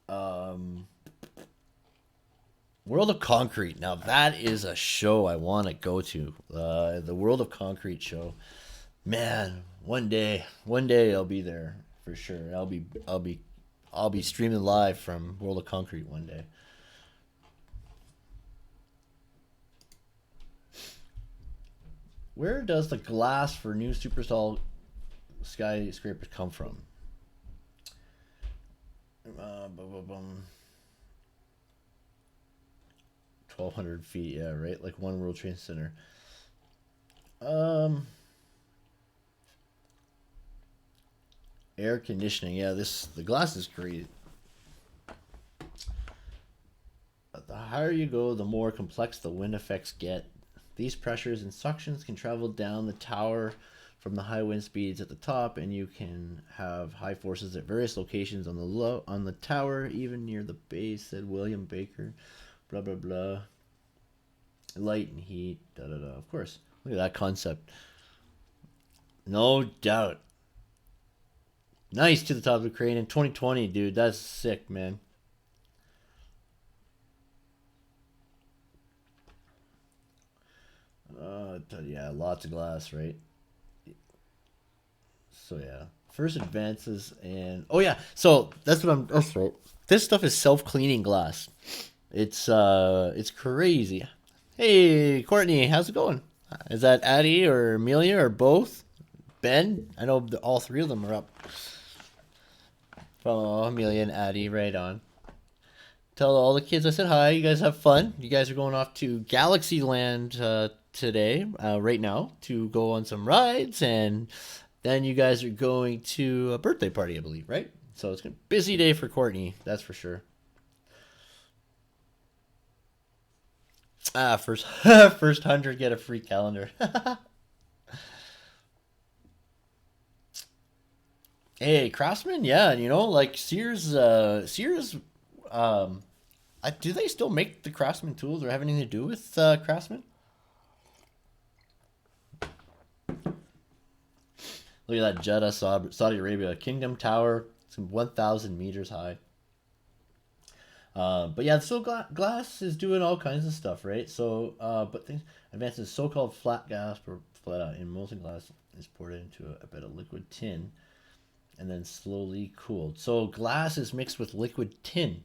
Um. World of Concrete. Now that is a show I want to go to. The World of Concrete show. Man, one day I'll be there for sure. I'll be streaming live from World of Concrete one day. Where does the glass for new super tall skyscrapers come from? 1,200 feet, yeah, right? Like One World Trade Center. Air conditioning, yeah. The glass is great. But the higher you go, the more complex the wind effects get. These pressures and suctions can travel down the tower from the high wind speeds at the top, and you can have high forces at various locations on the tower, even near the base, said William Baker. Blah blah blah. Light and heat, da da da. Of course. Look at that concept. No doubt. Nice to the top of the crane in 2020, dude. That's sick, man. Yeah, lots of glass, right? So yeah, first advances and oh yeah, so that's what I'm. That's right. This stuff is self-cleaning glass. It's crazy. Hey, Courtney, how's it going? Is that Addie or Amelia or both? Ben, I know all three of them are up. Oh, Amelia and Addie, right on. Tell all the kids I said hi. You guys have fun. You guys are going off to Galaxyland today, right now, to go on some rides, and then you guys are going to a birthday party, I believe, right? So it's a busy day for Courtney, that's for sure. First first 100 get a free calendar. Hey, Craftsman, yeah, like Sears, um, do they still make the Craftsman tools or have anything to do with Craftsman? Look at that Jeddah, Saudi Arabia, Kingdom Tower. It's 1,000 meters high. But yeah, so glass is doing all kinds of stuff, right? So, but things advances so-called flat gas in molten glass is poured into a bit of liquid tin and then slowly cooled. So glass is mixed with liquid tin.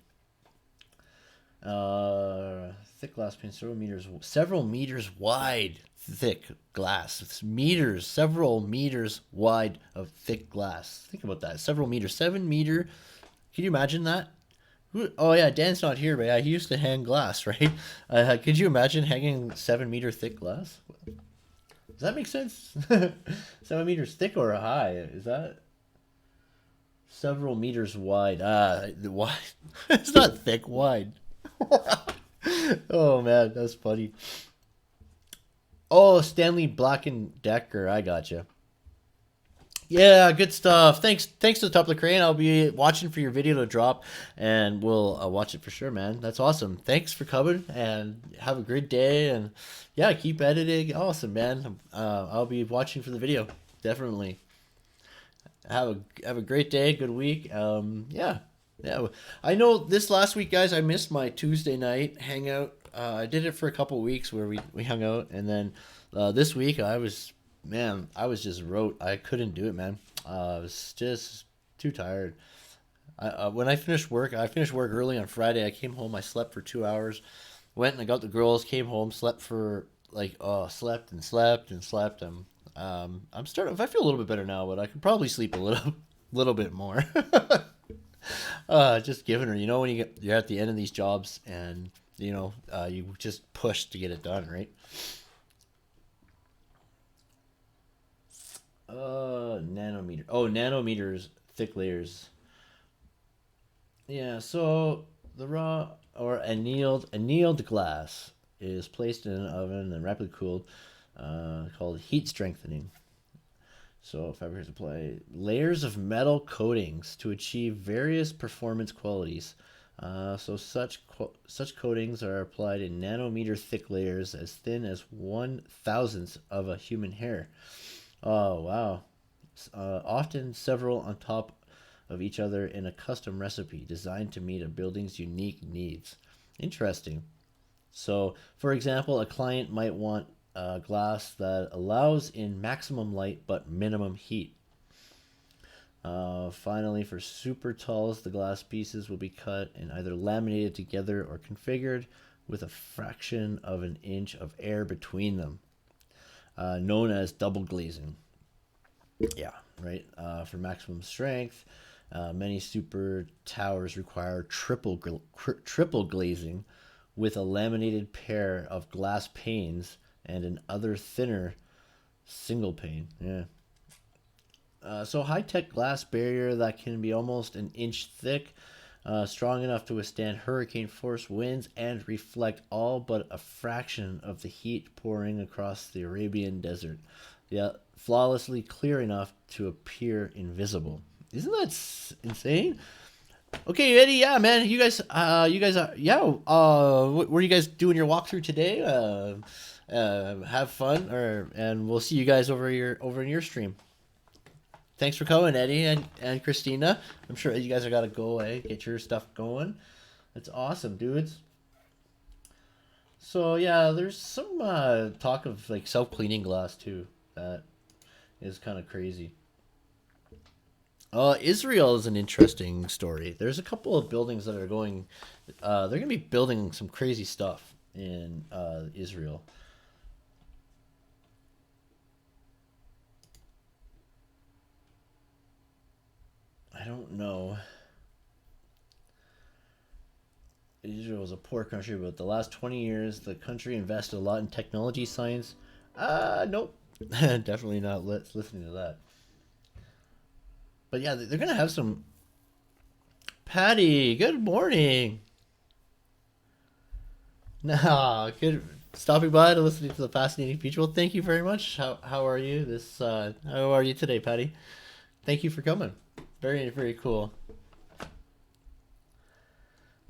Thick glass pane, several meters wide, thick glass. It's meters, several meters wide of thick glass. Think about that. Several meters, 7 meter. Can you imagine that? Oh yeah, Dan's not here, but yeah, he used to hang glass, right? Could you imagine hanging 7 meter thick glass? Does that make sense? 7 meters thick or high? Is that several meters wide? Wide. It's not thick, wide. Oh man, that's funny. Oh, Stanley Black and Decker, I gotcha. Yeah, good stuff. Thanks to the top of the crane. I'll be watching for your video to drop, and we'll watch it for sure, man. That's awesome. Thanks for coming, and have a great day. And yeah, keep editing. Awesome, man. I'll be watching for the video, definitely. Have a great day, good week. Yeah. I know this last week, guys, I missed my Tuesday night hangout. I did it for a couple weeks where we hung out, and then this week I was just rote. I couldn't do it, man. I was just too tired. When I finished work early on Friday. I came home, I slept for 2 hours, went and I got the girls, came home, slept for slept and slept and slept. I'm starting. I feel a little bit better now, but I could probably sleep a little bit more. Just giving her, when you're at the end of these jobs and you just push to get it done, right? Nanometer. Oh, nanometers, thick layers. Yeah, so the raw or annealed glass is placed in an oven and rapidly cooled, called heat strengthening. So fabricators apply layers of metal coatings to achieve various performance qualities. So such coatings are applied in nanometer thick layers as thin as 1/1000th of a human hair. Oh wow! Often several on top of each other in a custom recipe designed to meet a building's unique needs. Interesting. So, for example, a client might want glass that allows in maximum light but minimum heat. Finally, for super talls, the glass pieces will be cut and either laminated together or configured with a fraction of an inch of air between them, known as double glazing. Yeah, right. For maximum strength, many super towers require triple glazing with a laminated pair of glass panes and an other thinner single pane. Yeah. So high-tech glass barrier that can be almost an inch thick, strong enough to withstand hurricane force winds and reflect all but a fraction of the heat pouring across the Arabian desert. Yeah, flawlessly clear enough to appear invisible. Isn't that insane? Okay, Eddie. Yeah, man. You guys are. Yeah. Were you guys doing your walkthrough today? Have fun, and we'll see you guys over in your stream. Thanks for coming, Eddie and Christina. I'm sure you guys are gotta go away, get your stuff going. That's awesome, dudes. So yeah, there's some talk of like self-cleaning glass too. That is kind of crazy. Israel is an interesting story. There's a couple of buildings that are going. They're gonna be building some crazy stuff in Israel. I don't know. Israel is a poor country, but the last 20 years, the country invested a lot in technology, science. Nope. Definitely not listening to that. But yeah, they're going to have some. Patty, good morning. Nah, good. Stopping by to listening to the fascinating feature. Well, thank you very much. How are you how are you today, Patty? Thank you for coming. Very, very cool.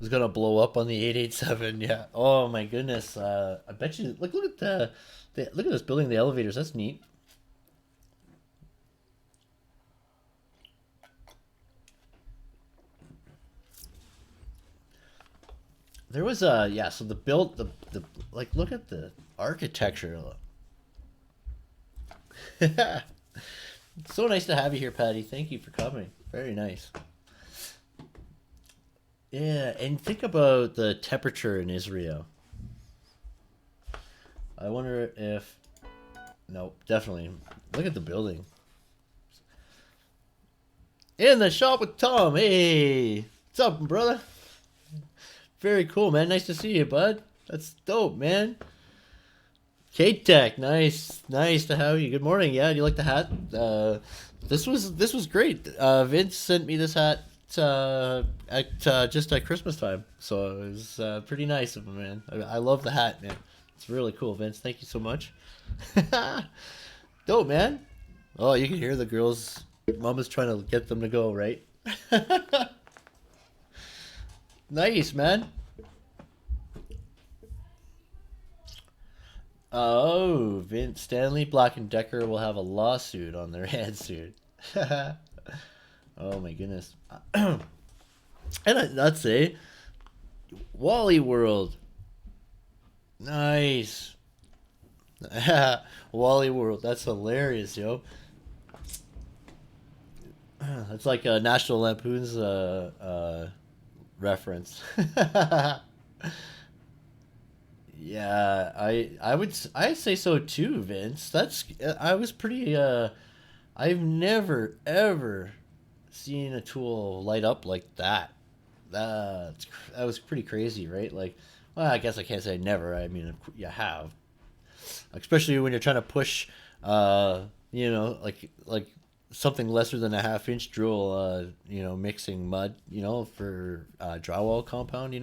Was gonna blow up on the 887. Yeah. Oh my goodness. I bet you. Look at look at this building. The elevators. That's neat. There was a yeah. So the like look at the architecture. So nice to have you here, Patty. Thank you for coming. Very nice. Yeah, and think about the temperature in Israel. I wonder if no, definitely. Look at the building. In the shop with Tom. Hey, what's up, brother? Very cool, man. Nice to see you, bud. That's dope, man. Kate Tech, nice to have you. Good morning. Yeah, do you like the hat? This was great. Vince sent me this hat at just at Christmas time, so it was pretty nice of him, man. I love the hat, man. It's really cool, Vince. Thank you so much. Dope, man. Oh, you can hear the girls. Mama's trying to get them to go, right? Nice, man. Oh, Vince Stanley Black and Decker will have a lawsuit on their hands soon. Oh my goodness. And I'd say Wally World. Nice. Wally World. That's hilarious, yo. That's like a National Lampoon's reference. Yeah, I'd say so too, Vince. That's I was pretty I've never ever seen a tool light up like that. That was pretty crazy, right? Like, well, I guess I can't say never. I mean, you have, especially when you're trying to push, like something lesser than a half-inch drill, mixing mud, for drywall compound,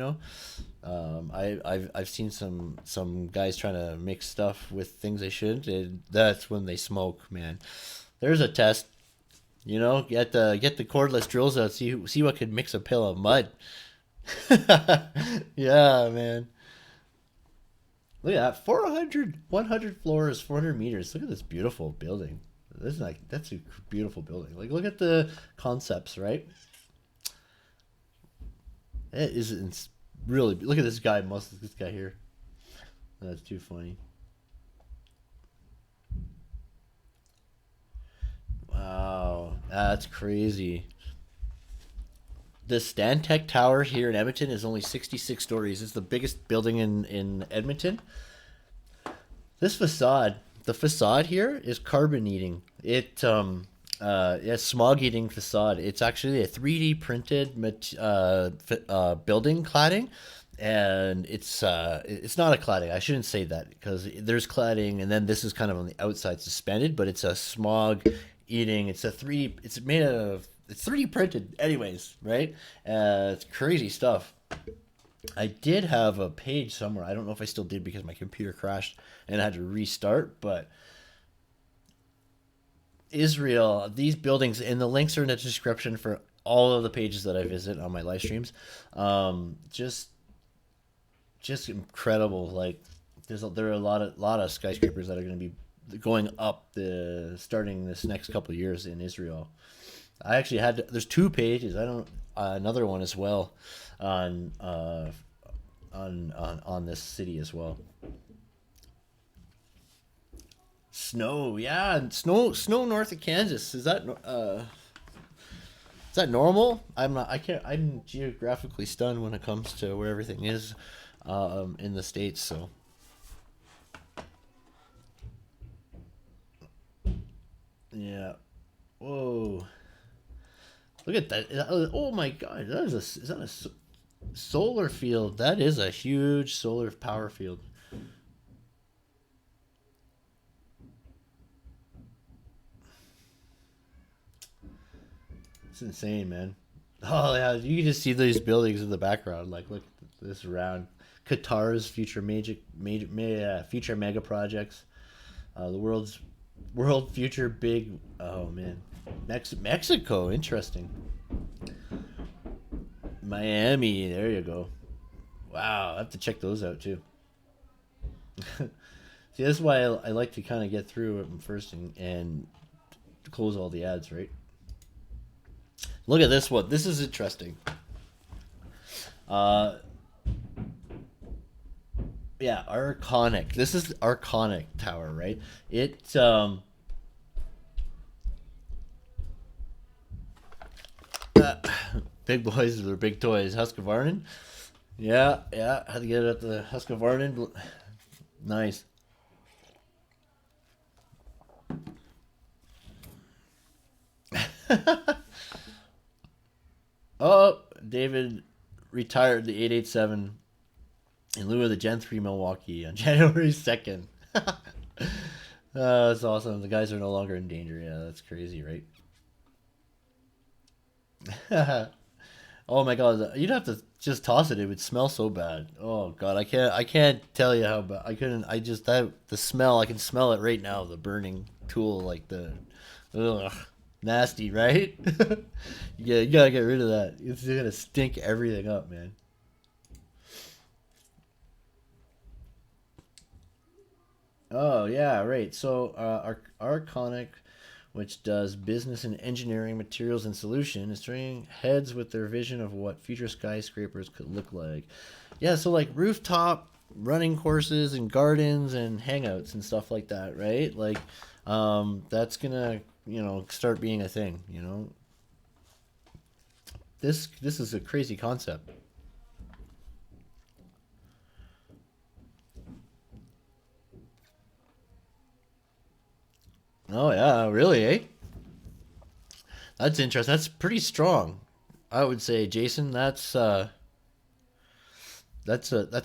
I've seen some guys trying to mix stuff with things they shouldn't, and that's when they smoke, man. There's a test, get the cordless drills out, see what could mix a pail of mud. Yeah, man. Look at that, 100 floors, 400 meters. Look at this beautiful building. That's a beautiful building. Like, look at the concepts, right? It is really. Look at this guy. This guy here. That's too funny. Wow, that's crazy. The Stantec Tower here in Edmonton is only 66 stories. It's the biggest building in Edmonton. This facade, the facade here is carbon eating. Yeah, smog eating facade. It's actually a 3D printed building cladding, and it's not a cladding. I shouldn't say that because there's cladding, and then this is kind of on the outside suspended, but it's a smog eating. It's a 3D. It's made of. It's 3D printed, anyways, right? It's crazy stuff. I did have a page somewhere. I don't know if I still did because my computer crashed and I had to restart. But Israel, these buildings, and the links are in the description for all of the pages that I visit on my live streams. Just incredible. Like there are a lot of skyscrapers that are going to be going up starting this next couple of years in Israel. I actually there's two pages. I don't another one as well on on this city as well. Snow, yeah, and snow north of Kansas. Is that normal? I'm not. I can't. I'm geographically stunned when it comes to where everything is, in the states. So yeah. Whoa. Look at that. Oh my God. Is that a solar field? That is a huge solar power field. It's insane, man. Oh yeah, you can just see these buildings in the background. Like, look at this around Qatar's future mega projects. The world future big. Oh man, Mexico, interesting. Miami, there you go. Wow, I have to check those out too. See, that's why I like to kind of get through it first and close all the ads, right? Look at this one. This is interesting. Uh, yeah, Arconic. This is Arconic Tower, right? Uh, big boys with their big toys. Husqvarna. Yeah, yeah. Had to get it at the Husqvarna. Nice. Oh, David retired the 887 in lieu of the Gen 3 Milwaukee on January 2nd. That's awesome. The guys are no longer in danger. Yeah, that's crazy, right? Oh my God, you'd have to just toss it. It would smell so bad. Oh God, I can't tell you how bad. I couldn't. I just that the smell. I can smell it right now. The burning tool, like the, ugh, nasty, right? Yeah, you gotta get rid of that. It's gonna stink everything up, man. Oh yeah, right. So Arconic, which does business in engineering, materials, and solution, is turning heads with their vision of what future skyscrapers could look like. Yeah, so like rooftop running courses and gardens and hangouts and stuff like that, right? Like, that's gonna start being a thing. This is a crazy concept. Oh yeah, really, eh? That's interesting. That's pretty strong. I would say, Jason, that's a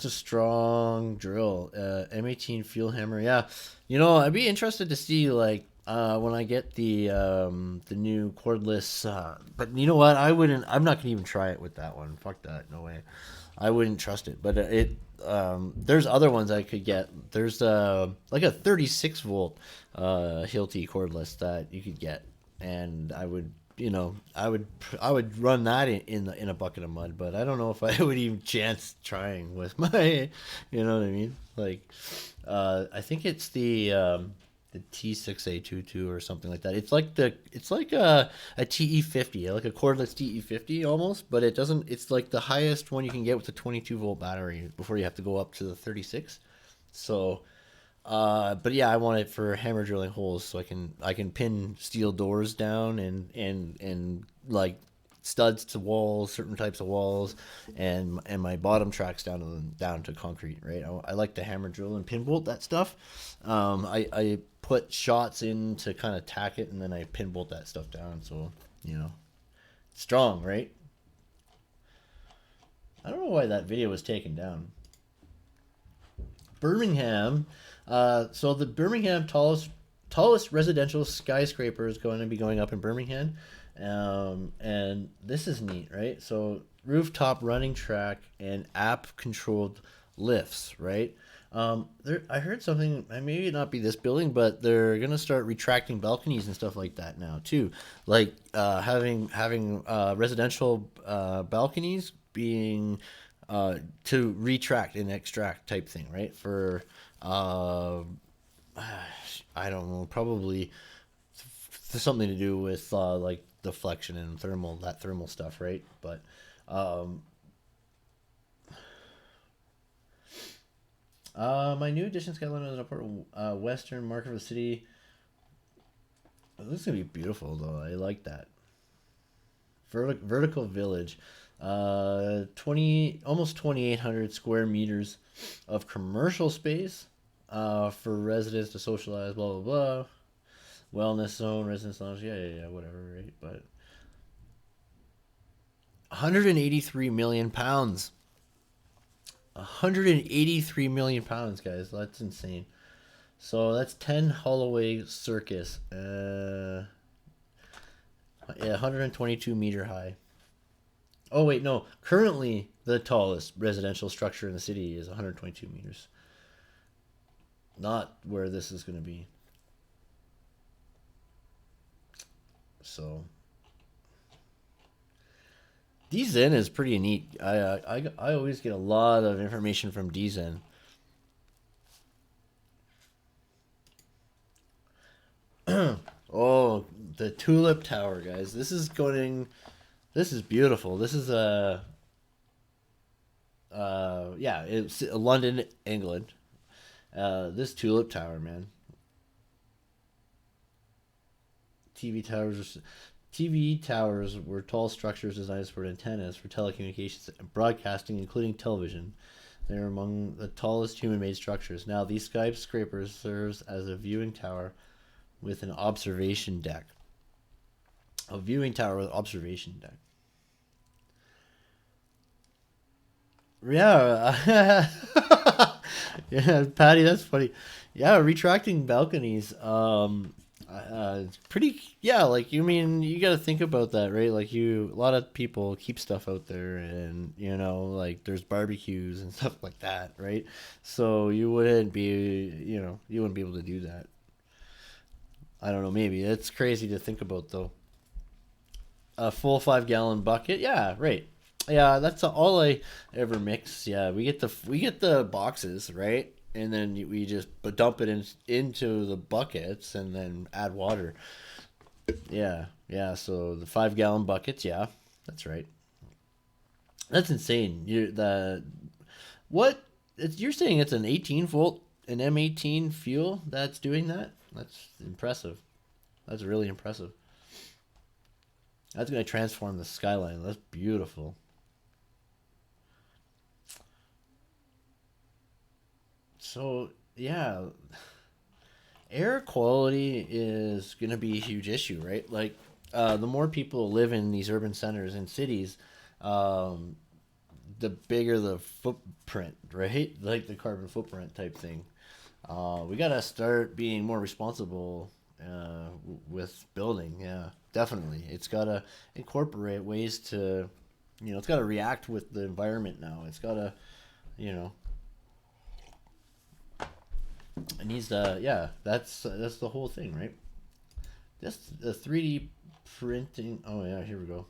strong drill. M18 fuel hammer. Yeah, I'd be interested to see like when I get the new cordless. But you know what? I wouldn't. I'm not gonna even try it with that one. Fuck that. No way. I wouldn't trust it. But there's other ones I could get. There's like a 36 volt Hilti cordless that you could get, and I would run that in a bucket of mud. But I don't know if I would even chance trying with my, you know what I mean? Like, I think it's the T6A22 or something like that. It's like a TE50, like a cordless TE50 almost, but it doesn't. It's like the highest one you can get with a 22 volt battery before you have to go up to the 36. So, but yeah, I want it for hammer drilling holes so I can pin steel doors down and like studs to walls, certain types of walls, and my bottom tracks down to concrete. Right, I like to hammer drill and pin bolt that stuff. I put shots in to kind of tack it, and then I pin bolt that stuff down. So strong, right? I don't know why that video was taken down. Birmingham. So the Birmingham tallest residential skyscraper is going to be going up in Birmingham, and this is neat, right? So rooftop running track and app controlled lifts, right? I heard something. Maybe not be this building, but they're gonna start retracting balconies and stuff like that now too. Like having residential balconies being to retract and extract type thing, right? For I don't know, probably something to do with like deflection and thermal stuff, right? But my new addition Skyline is an important western market of the city. This is gonna be beautiful though. I like that vertical village. 20 almost 2,800 square meters of commercial space for residents to socialize, blah blah blah. Wellness zone, residence lounge, yeah, whatever, right? But 183 million pounds. 183 million pounds, guys. That's insane. So that's 10 Holloway Circus. Yeah, 122-meter high. Oh wait, no. Currently, the tallest residential structure in the city is 122 meters. Not where this is going to be. So, DZen is pretty neat. I always get a lot of information from DZen. Oh, the Tulip Tower, guys. This is going. This is beautiful. This is a. Yeah, it's London, England. This Tulip Tower, man. TV towers. TV towers were tall structures designed to support antennas for telecommunications and broadcasting, including television. They are among the tallest human-made structures. Now, these skyscrapers serves as a viewing tower with an observation deck. A viewing tower with observation deck. Yeah, yeah, Patty, that's funny. Yeah, retracting balconies. It's pretty. Yeah, like you mean you got to think about that, right? Like a lot of people keep stuff out there, and like there's barbecues and stuff like that, right? So you wouldn't be able to do that. I don't know. Maybe it's crazy to think about though. A full 5 gallon bucket. Yeah, right. Yeah, that's all I ever mix. Yeah, we get the boxes, right? And then we just dump it into the buckets and then add water. Yeah, yeah. So the 5 gallon buckets. Yeah, that's right. That's insane. What? You're saying it's an 18 volt, an M18 fuel that's doing that? That's impressive. That's really impressive. That's gonna transform the skyline. That's beautiful. So yeah, air quality is going to be a huge issue, right? Like, the more people live in these urban centers and cities, um, the bigger the footprint, right? Like the carbon footprint type thing. We got to start being more responsible with building. Yeah, definitely. It's got to incorporate ways to, it's got to react with the environment now. It's got to, you know, it needs to, yeah, that's the whole thing, right? Just the 3D printing. Oh yeah, here we go.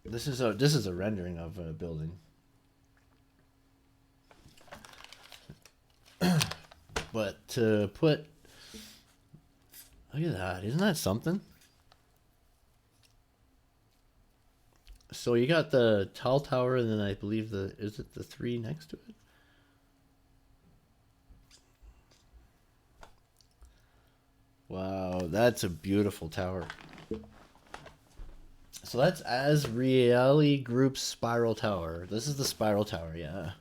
This is a rendering of a building. But to put, look at that, isn't that something? So you got the tall tower, and then I believe is it the three next to it? Wow, that's a beautiful tower. So that's Azrieli Group's Spiral Tower. This is the Spiral Tower, yeah.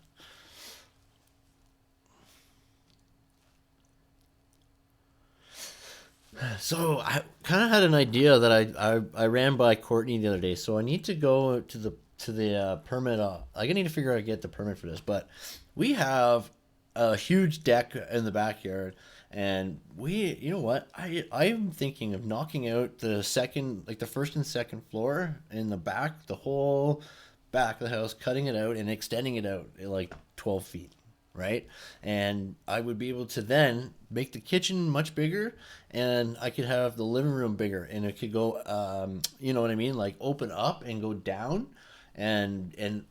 So I kind of had an idea that I ran by Courtney the other day. So I need to go to the permit. I need to figure out how to get the permit for this. But we have a huge deck in the backyard, and you know what? I'm thinking of knocking out the second, like the first and second floor in the back, the whole back of the house, cutting it out and extending it out like 12 feet, right? And I would be able to then make the kitchen much bigger, and I could have the living room bigger, and it could go, you know what I mean, like open up and go down, and you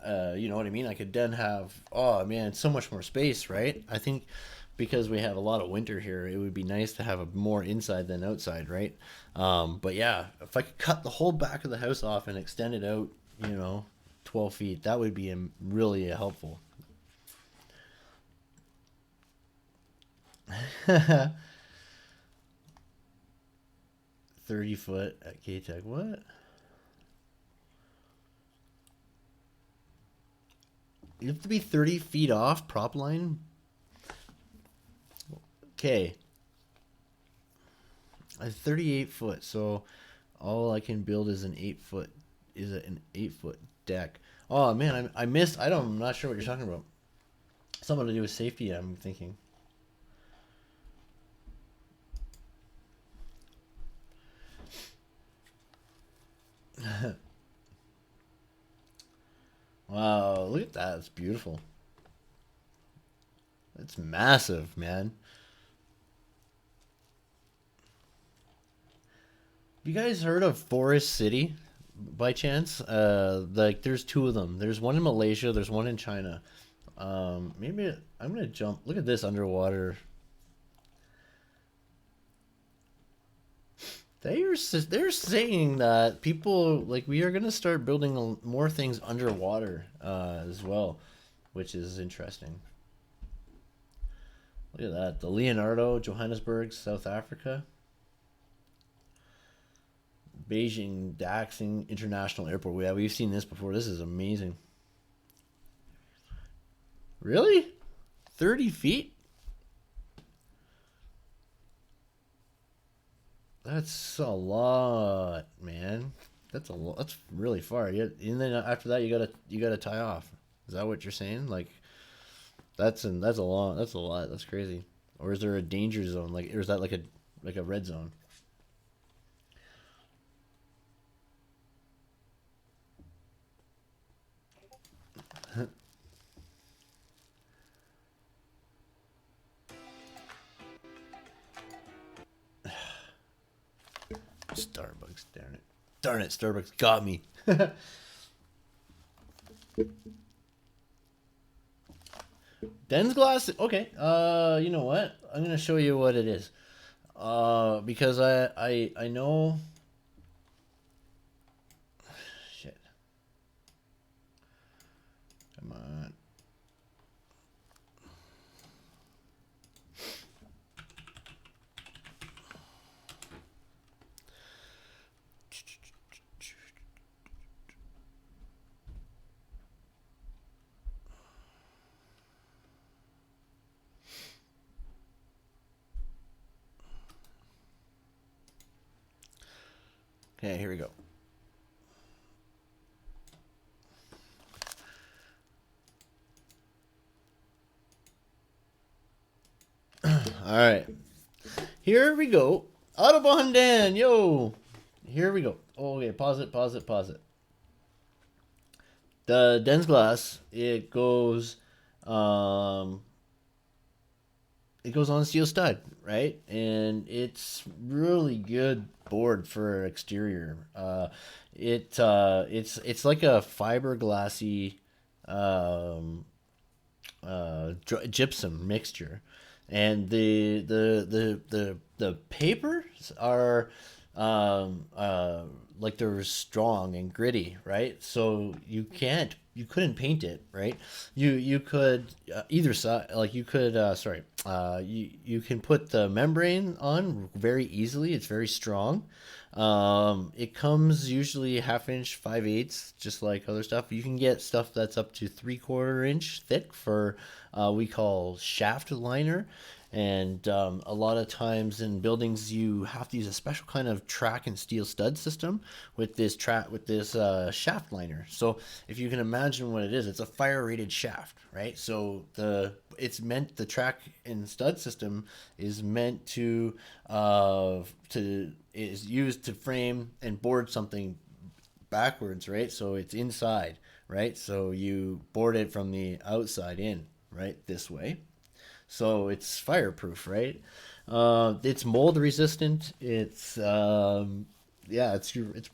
know what I mean. I could then have, oh man, so much more space, right? I think because we have a lot of winter here, it would be nice to have a more inside than outside, right? But yeah, if I could cut the whole back of the house off and extend it out, you know, 12 feet, that would be really helpful. 30 foot at K-Tech. What? You have to be 30 feet off prop line? Okay. I'm 38 foot, so all I can build is an 8 foot deck. Oh man, I missed. I'm not sure what you're talking about. Something to do with safety, I'm thinking. Wow, look at that. It's beautiful. It's massive, man. You guys heard of Forest City by chance? Like there's two of them. There's one in Malaysia, there's one in China. Maybe I'm gonna jump. Look at this underwater. They're saying that people like we are gonna start building more things underwater as well, which is interesting. Look at that, the Leonardo, Johannesburg, South Africa, Beijing Daxing International Airport. Yeah, we've seen this before. This is amazing. Really? 30 feet? That's a lot, man. That's a lot. That's really far. And then after that, you gotta tie off. Is that what you're saying? Like that's a long. That's a lot. That's crazy. Or is there a danger zone? Like, or is that like a red zone? Starbucks, darn it, darn it, Starbucks got me. Den's glass. Okay. You know what? I'm gonna show you what it is. Because I know. Shit. Come on. Okay, here we go. All right. Here we go. Autobahn Dan, yo. Here we go. Oh, okay, pause it, pause it, pause it. The Den's glass, um, it goes on steel stud, right? And it's really good board for exterior. It's like a fiberglassy um, gypsum mixture, and the papers are um, uh, like they're strong and gritty, right? So you couldn't paint it, right? You could either side, like you could, you can put the membrane on very easily. It's very strong. It comes usually half inch, 5/8, just like other stuff. You can get stuff that's up to 3/4 inch thick for we call shaft liner. And a lot of times in buildings, you have to use a special kind of track and steel stud system with this shaft liner. So if you can imagine what it is, it's a fire rated shaft, right? So the track and stud system is meant to is used to frame and board something backwards, right? So it's inside, right? So you board it from the outside in, right? This way, so it's fireproof, right? It's mold resistant. It's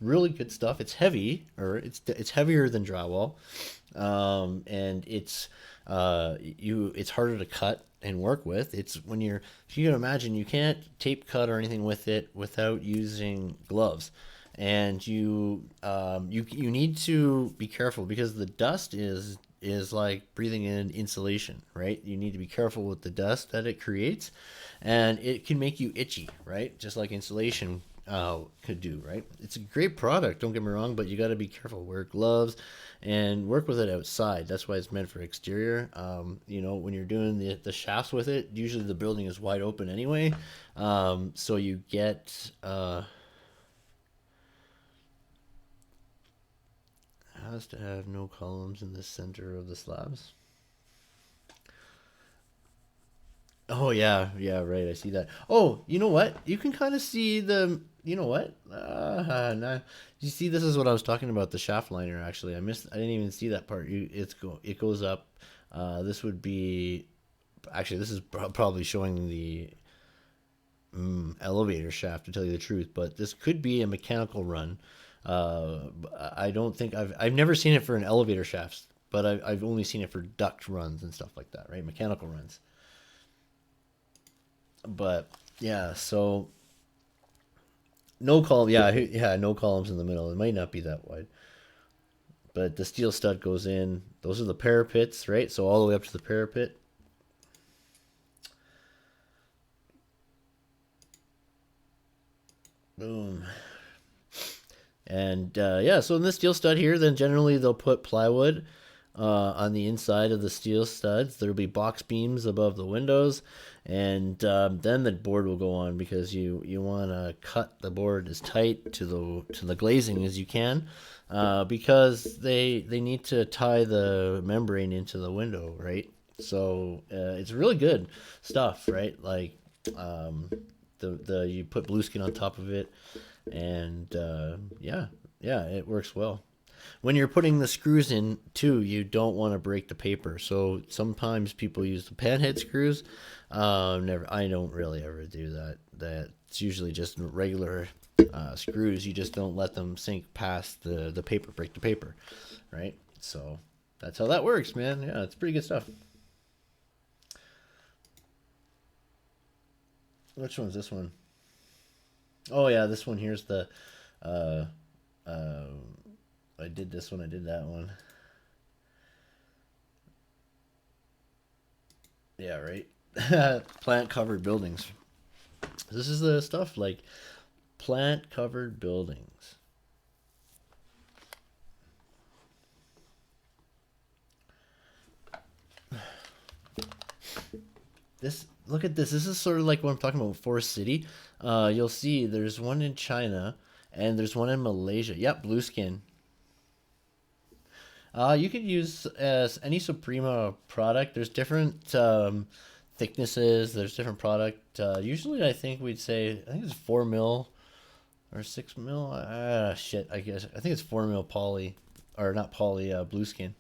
really good stuff. It's heavy, or it's heavier than drywall, and it's harder to cut and work with. It's when you're if you can imagine, you can't tape cut or anything with it without using gloves, and you need to be careful because the dust is like breathing in insulation, right? You need to be careful with the dust that it creates, and it can make you itchy, right? Just like insulation could do, right? It's a great product, don't get me wrong, but you got to be careful. Wear gloves and work with it outside. That's why it's meant for exterior. When you're doing the shafts with it, usually the building is wide open anyway, so you get has to have no columns in the center of the slabs. Oh yeah, yeah, right. I see that. Oh, you know what? You can kind of see the. You know what? No. You see, this is what I was talking about. The shaft liner. Actually, I missed. I didn't even see that part. It goes up. This would be. Actually, this is probably showing the elevator shaft, to tell you the truth. But this could be a mechanical run. I don't think I've never seen it for an elevator shaft, but I've only seen it for duct runs and stuff like that, right? Mechanical runs. But yeah, so no column. Yeah, yeah, no columns in the middle. It might not be that wide, but the steel stud goes in. Those are the parapets, right? So all the way up to the parapet. Boom. And yeah, so in the steel stud here, then generally they'll put plywood on the inside of the steel studs. There'll be box beams above the windows, and then the board will go on because you want to cut the board as tight to the glazing as you can, because they need to tie the membrane into the window, right? So it's really good stuff, right? Like the you put blue skin on top of it, and yeah, it works well. When you're putting the screws in too, you don't want to break the paper. So sometimes people use the panhead screws. Never, I don't really ever do that. That's usually just regular screws. You just don't let them sink past the paper, break the paper, right? So that's how that works, man. Yeah, it's pretty good stuff. Which one's this one? Oh yeah, this one here's the. Uh, uh, I did this one. I did that one. Yeah, right. Plant covered buildings. This is the stuff like plant covered buildings. This look at this. This is sort of like what I'm talking about with Forest City. You'll see there's one in China and there's one in Malaysia. Yep, blue skin. You could use as any Suprema product. There's different thicknesses. There's different product. Usually, I think it's 4 mil or 6 mil. Shit. I guess I think it's 4 mil poly, or not poly. Blue skin.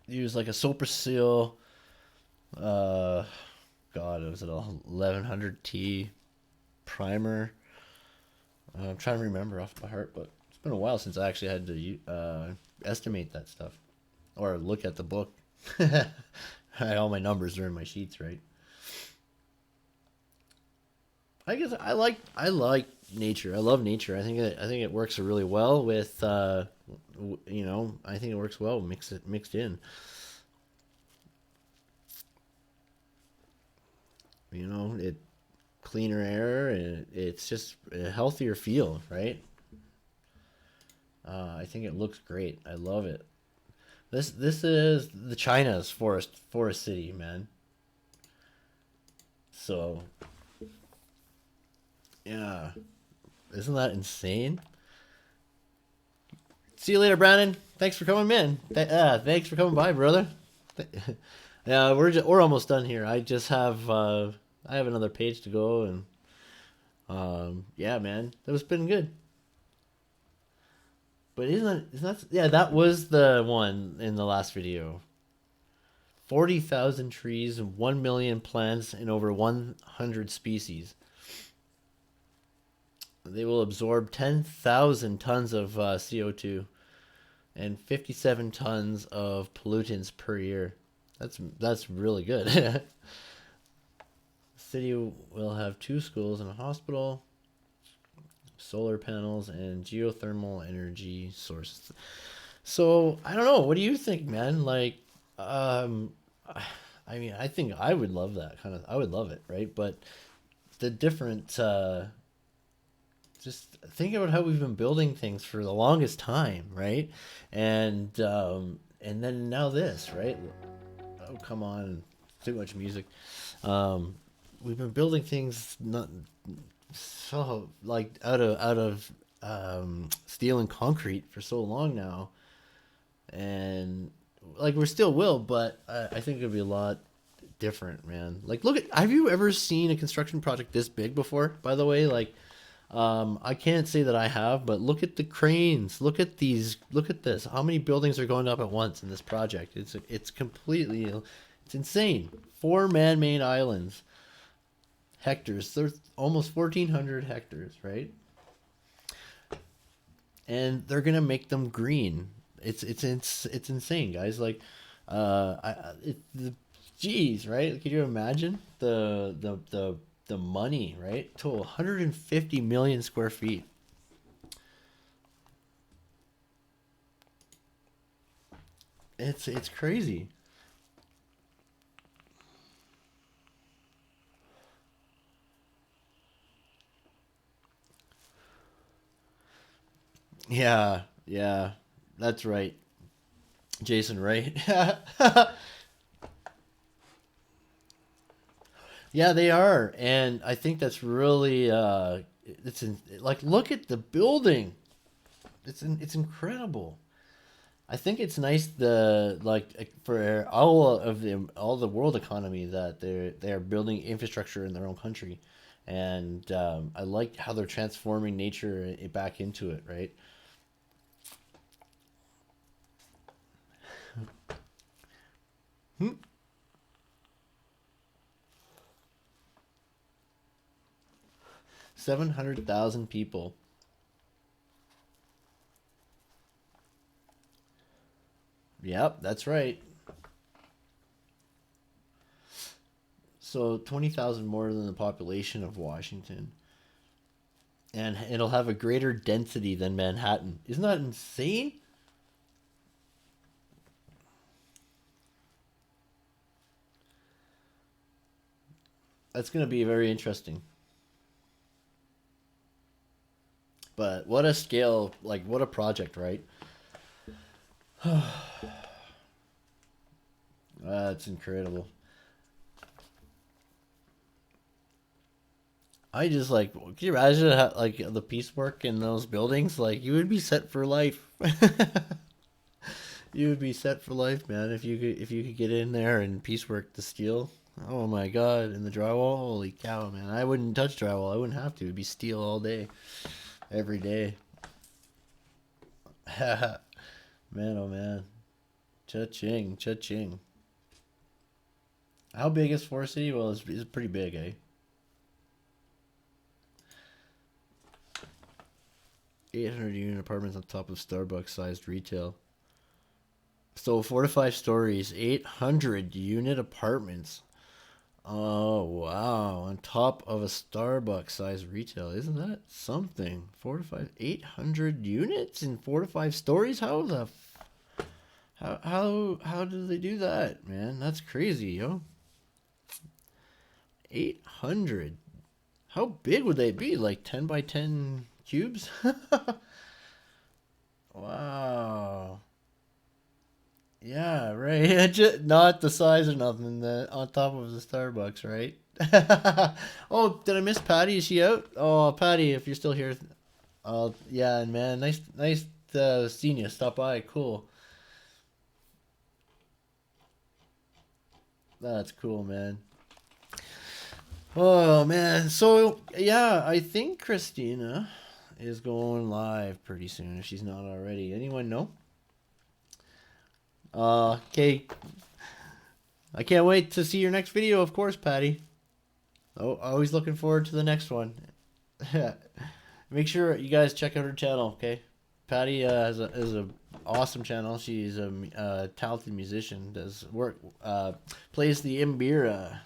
Use like a Super Seal. Uh, God, it was an 1100T primer. I'm trying to remember off by heart, but it's been a while since I actually had to estimate that stuff or look at the book. All my numbers are in my sheets, right? I guess I like nature. I love nature. I think it works really well with I think it works well mixed in. It cleaner air and it's just a healthier feel, right? I think it looks great. I love it. This is the China's forest city, man. So yeah, isn't that insane? See you later, Brandon. Thanks for coming in. Thanks for coming by, brother. Yeah, we're almost done here. I have another page to go, and yeah, man, that was been good. But isn't that yeah, that was the one in the last video. 40,000 trees and 1 million plants and over 100 species. They will absorb 10,000 tons of CO2 and 57 tons of pollutants per year. That's really good. The city will have 2 schools and a hospital, solar panels, and geothermal energy sources. So I don't know. What do you think, man? Like, I mean, I think I would love that kind of. I would love it, right? But the different. Just think about how we've been building things for the longest time, right? And then now this, right? Oh, come on, too much music. Um, we've been building things not so like out of steel and concrete for so long now, and like we still will, but I think it'll be a lot different, man. Like, look at. Have you ever seen a construction project this big before? By the way, like. I can't say that I have, but look at the cranes. Look at these. Look at this. How many buildings are going up at once in this project? It's completely, it's insane. 4 man-made islands, hectares. They're almost 1,400 hectares, right? And they're gonna make them green. It's insane, guys. Like, the geez, right? Could you imagine the money, right? To 150 million square feet. It's crazy. Yeah, yeah, that's right, Jason. Right? Yeah, they are, and I think that's really like look at the building. It's incredible. I think it's nice for all the world economy that they're building infrastructure in their own country, and I like how they're transforming nature back into it. Right? 700,000 people. Yep, that's right. So 20,000 more than the population of Washington. And it'll have a greater density than Manhattan. Isn't that insane? That's going to be very interesting. But what a scale, like what a project, right? That's incredible. I just like, can you imagine how, like the piecework in those buildings? Like you would be set for life. You would be set for life, man, if you could get in there and piecework the steel. Oh my god, and the drywall, holy cow, man! I wouldn't touch drywall. I wouldn't have to. It'd be steel all day, every day. Man, oh man, cha-ching, cha-ching. How big is Forest City? Well, it's pretty big, eh? 800 unit apartments on top of Starbucks sized retail. So 4 to 5 stories, 800 unit apartments. Oh wow! On top of a Starbucks size retail. Isn't that something? 4 to 5, 800 units in 4 to 5 stories. How do they do that, man? That's crazy, yo. 800. How big would they be? Like 10 by 10 cubes? Wow. Yeah, right. Just not the size or nothing. On top of the Starbucks, right? Oh, did I miss Patty? Is she out? Oh, Patty, if you're still here. Oh, yeah, man. Nice seeing you. Stop by. Cool. That's cool, man. Oh, man. So, yeah, I think Christina is going live pretty soon if she's not already. Anyone know? Okay. I can't wait to see your next video, of course, Patty. Oh, always looking forward to the next one. Make sure you guys check out her channel, okay? Patty is a awesome channel. She's a talented musician. Does work, plays the mbira.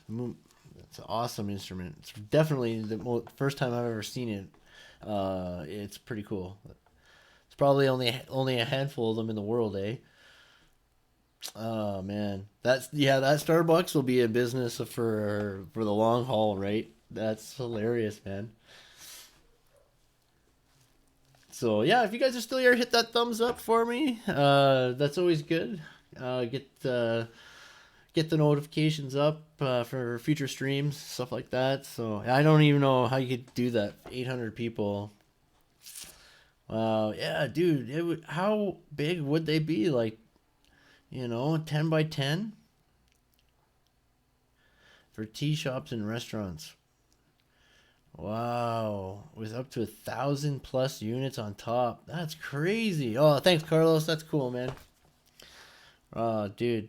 It's an awesome instrument. It's definitely the first time I've ever seen it. It's pretty cool. It's probably only a handful of them in the world, eh? Oh man, that Starbucks will be in business for the long haul, right? That's hilarious, man. So yeah, if you guys are still here, hit that thumbs up for me. That's always good. Get the notifications up for future streams, stuff like that. So I don't even know how you could do that. 800 people. Wow, yeah, dude. How big would they be? Like, 10 by 10 for tea shops and restaurants. Wow, with up to 1,000 plus units on top. That's crazy. Oh, thanks, Carlos. That's cool, man. Oh, dude.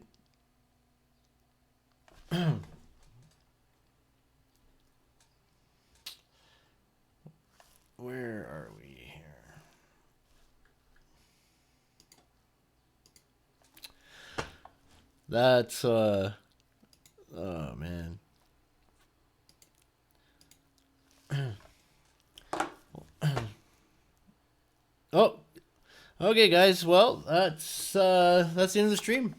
Where are we here? That's oh man. Oh, okay, guys. Well, that's the end of the stream.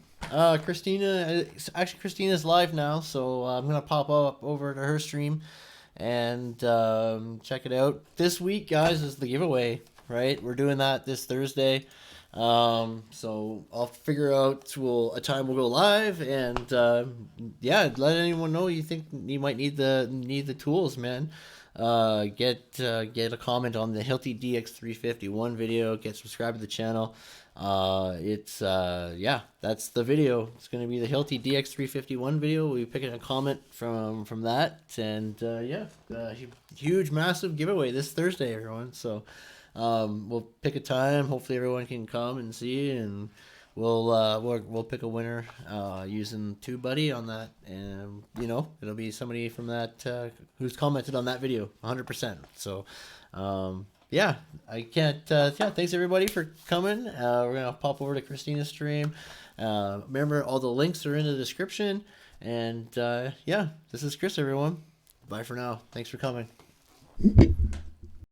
Christina's live now, so I'm gonna pop up over to her stream and check it out. This week, guys, is the giveaway. Right, we're doing that this Thursday. So I'll figure out a time we'll go live, and yeah, let anyone know you think you might need the tools, man. Get a comment on the Hilti DX351 video. Get subscribed to the channel. Yeah, that's the video. It's gonna be the Hilti DX351 video. We'll be picking a comment from that, and yeah, huge, massive giveaway this Thursday, everyone. So. We'll pick a time. Hopefully everyone can come and see, and we'll pick a winner using TubeBuddy on that, and it'll be somebody from that who's commented on that video 100%. So yeah, I can't yeah, thanks everybody for coming. We're gonna pop over to Christina's stream. Remember, all the links are in the description, and yeah, this is Chris, everyone. Bye for now. Thanks for coming.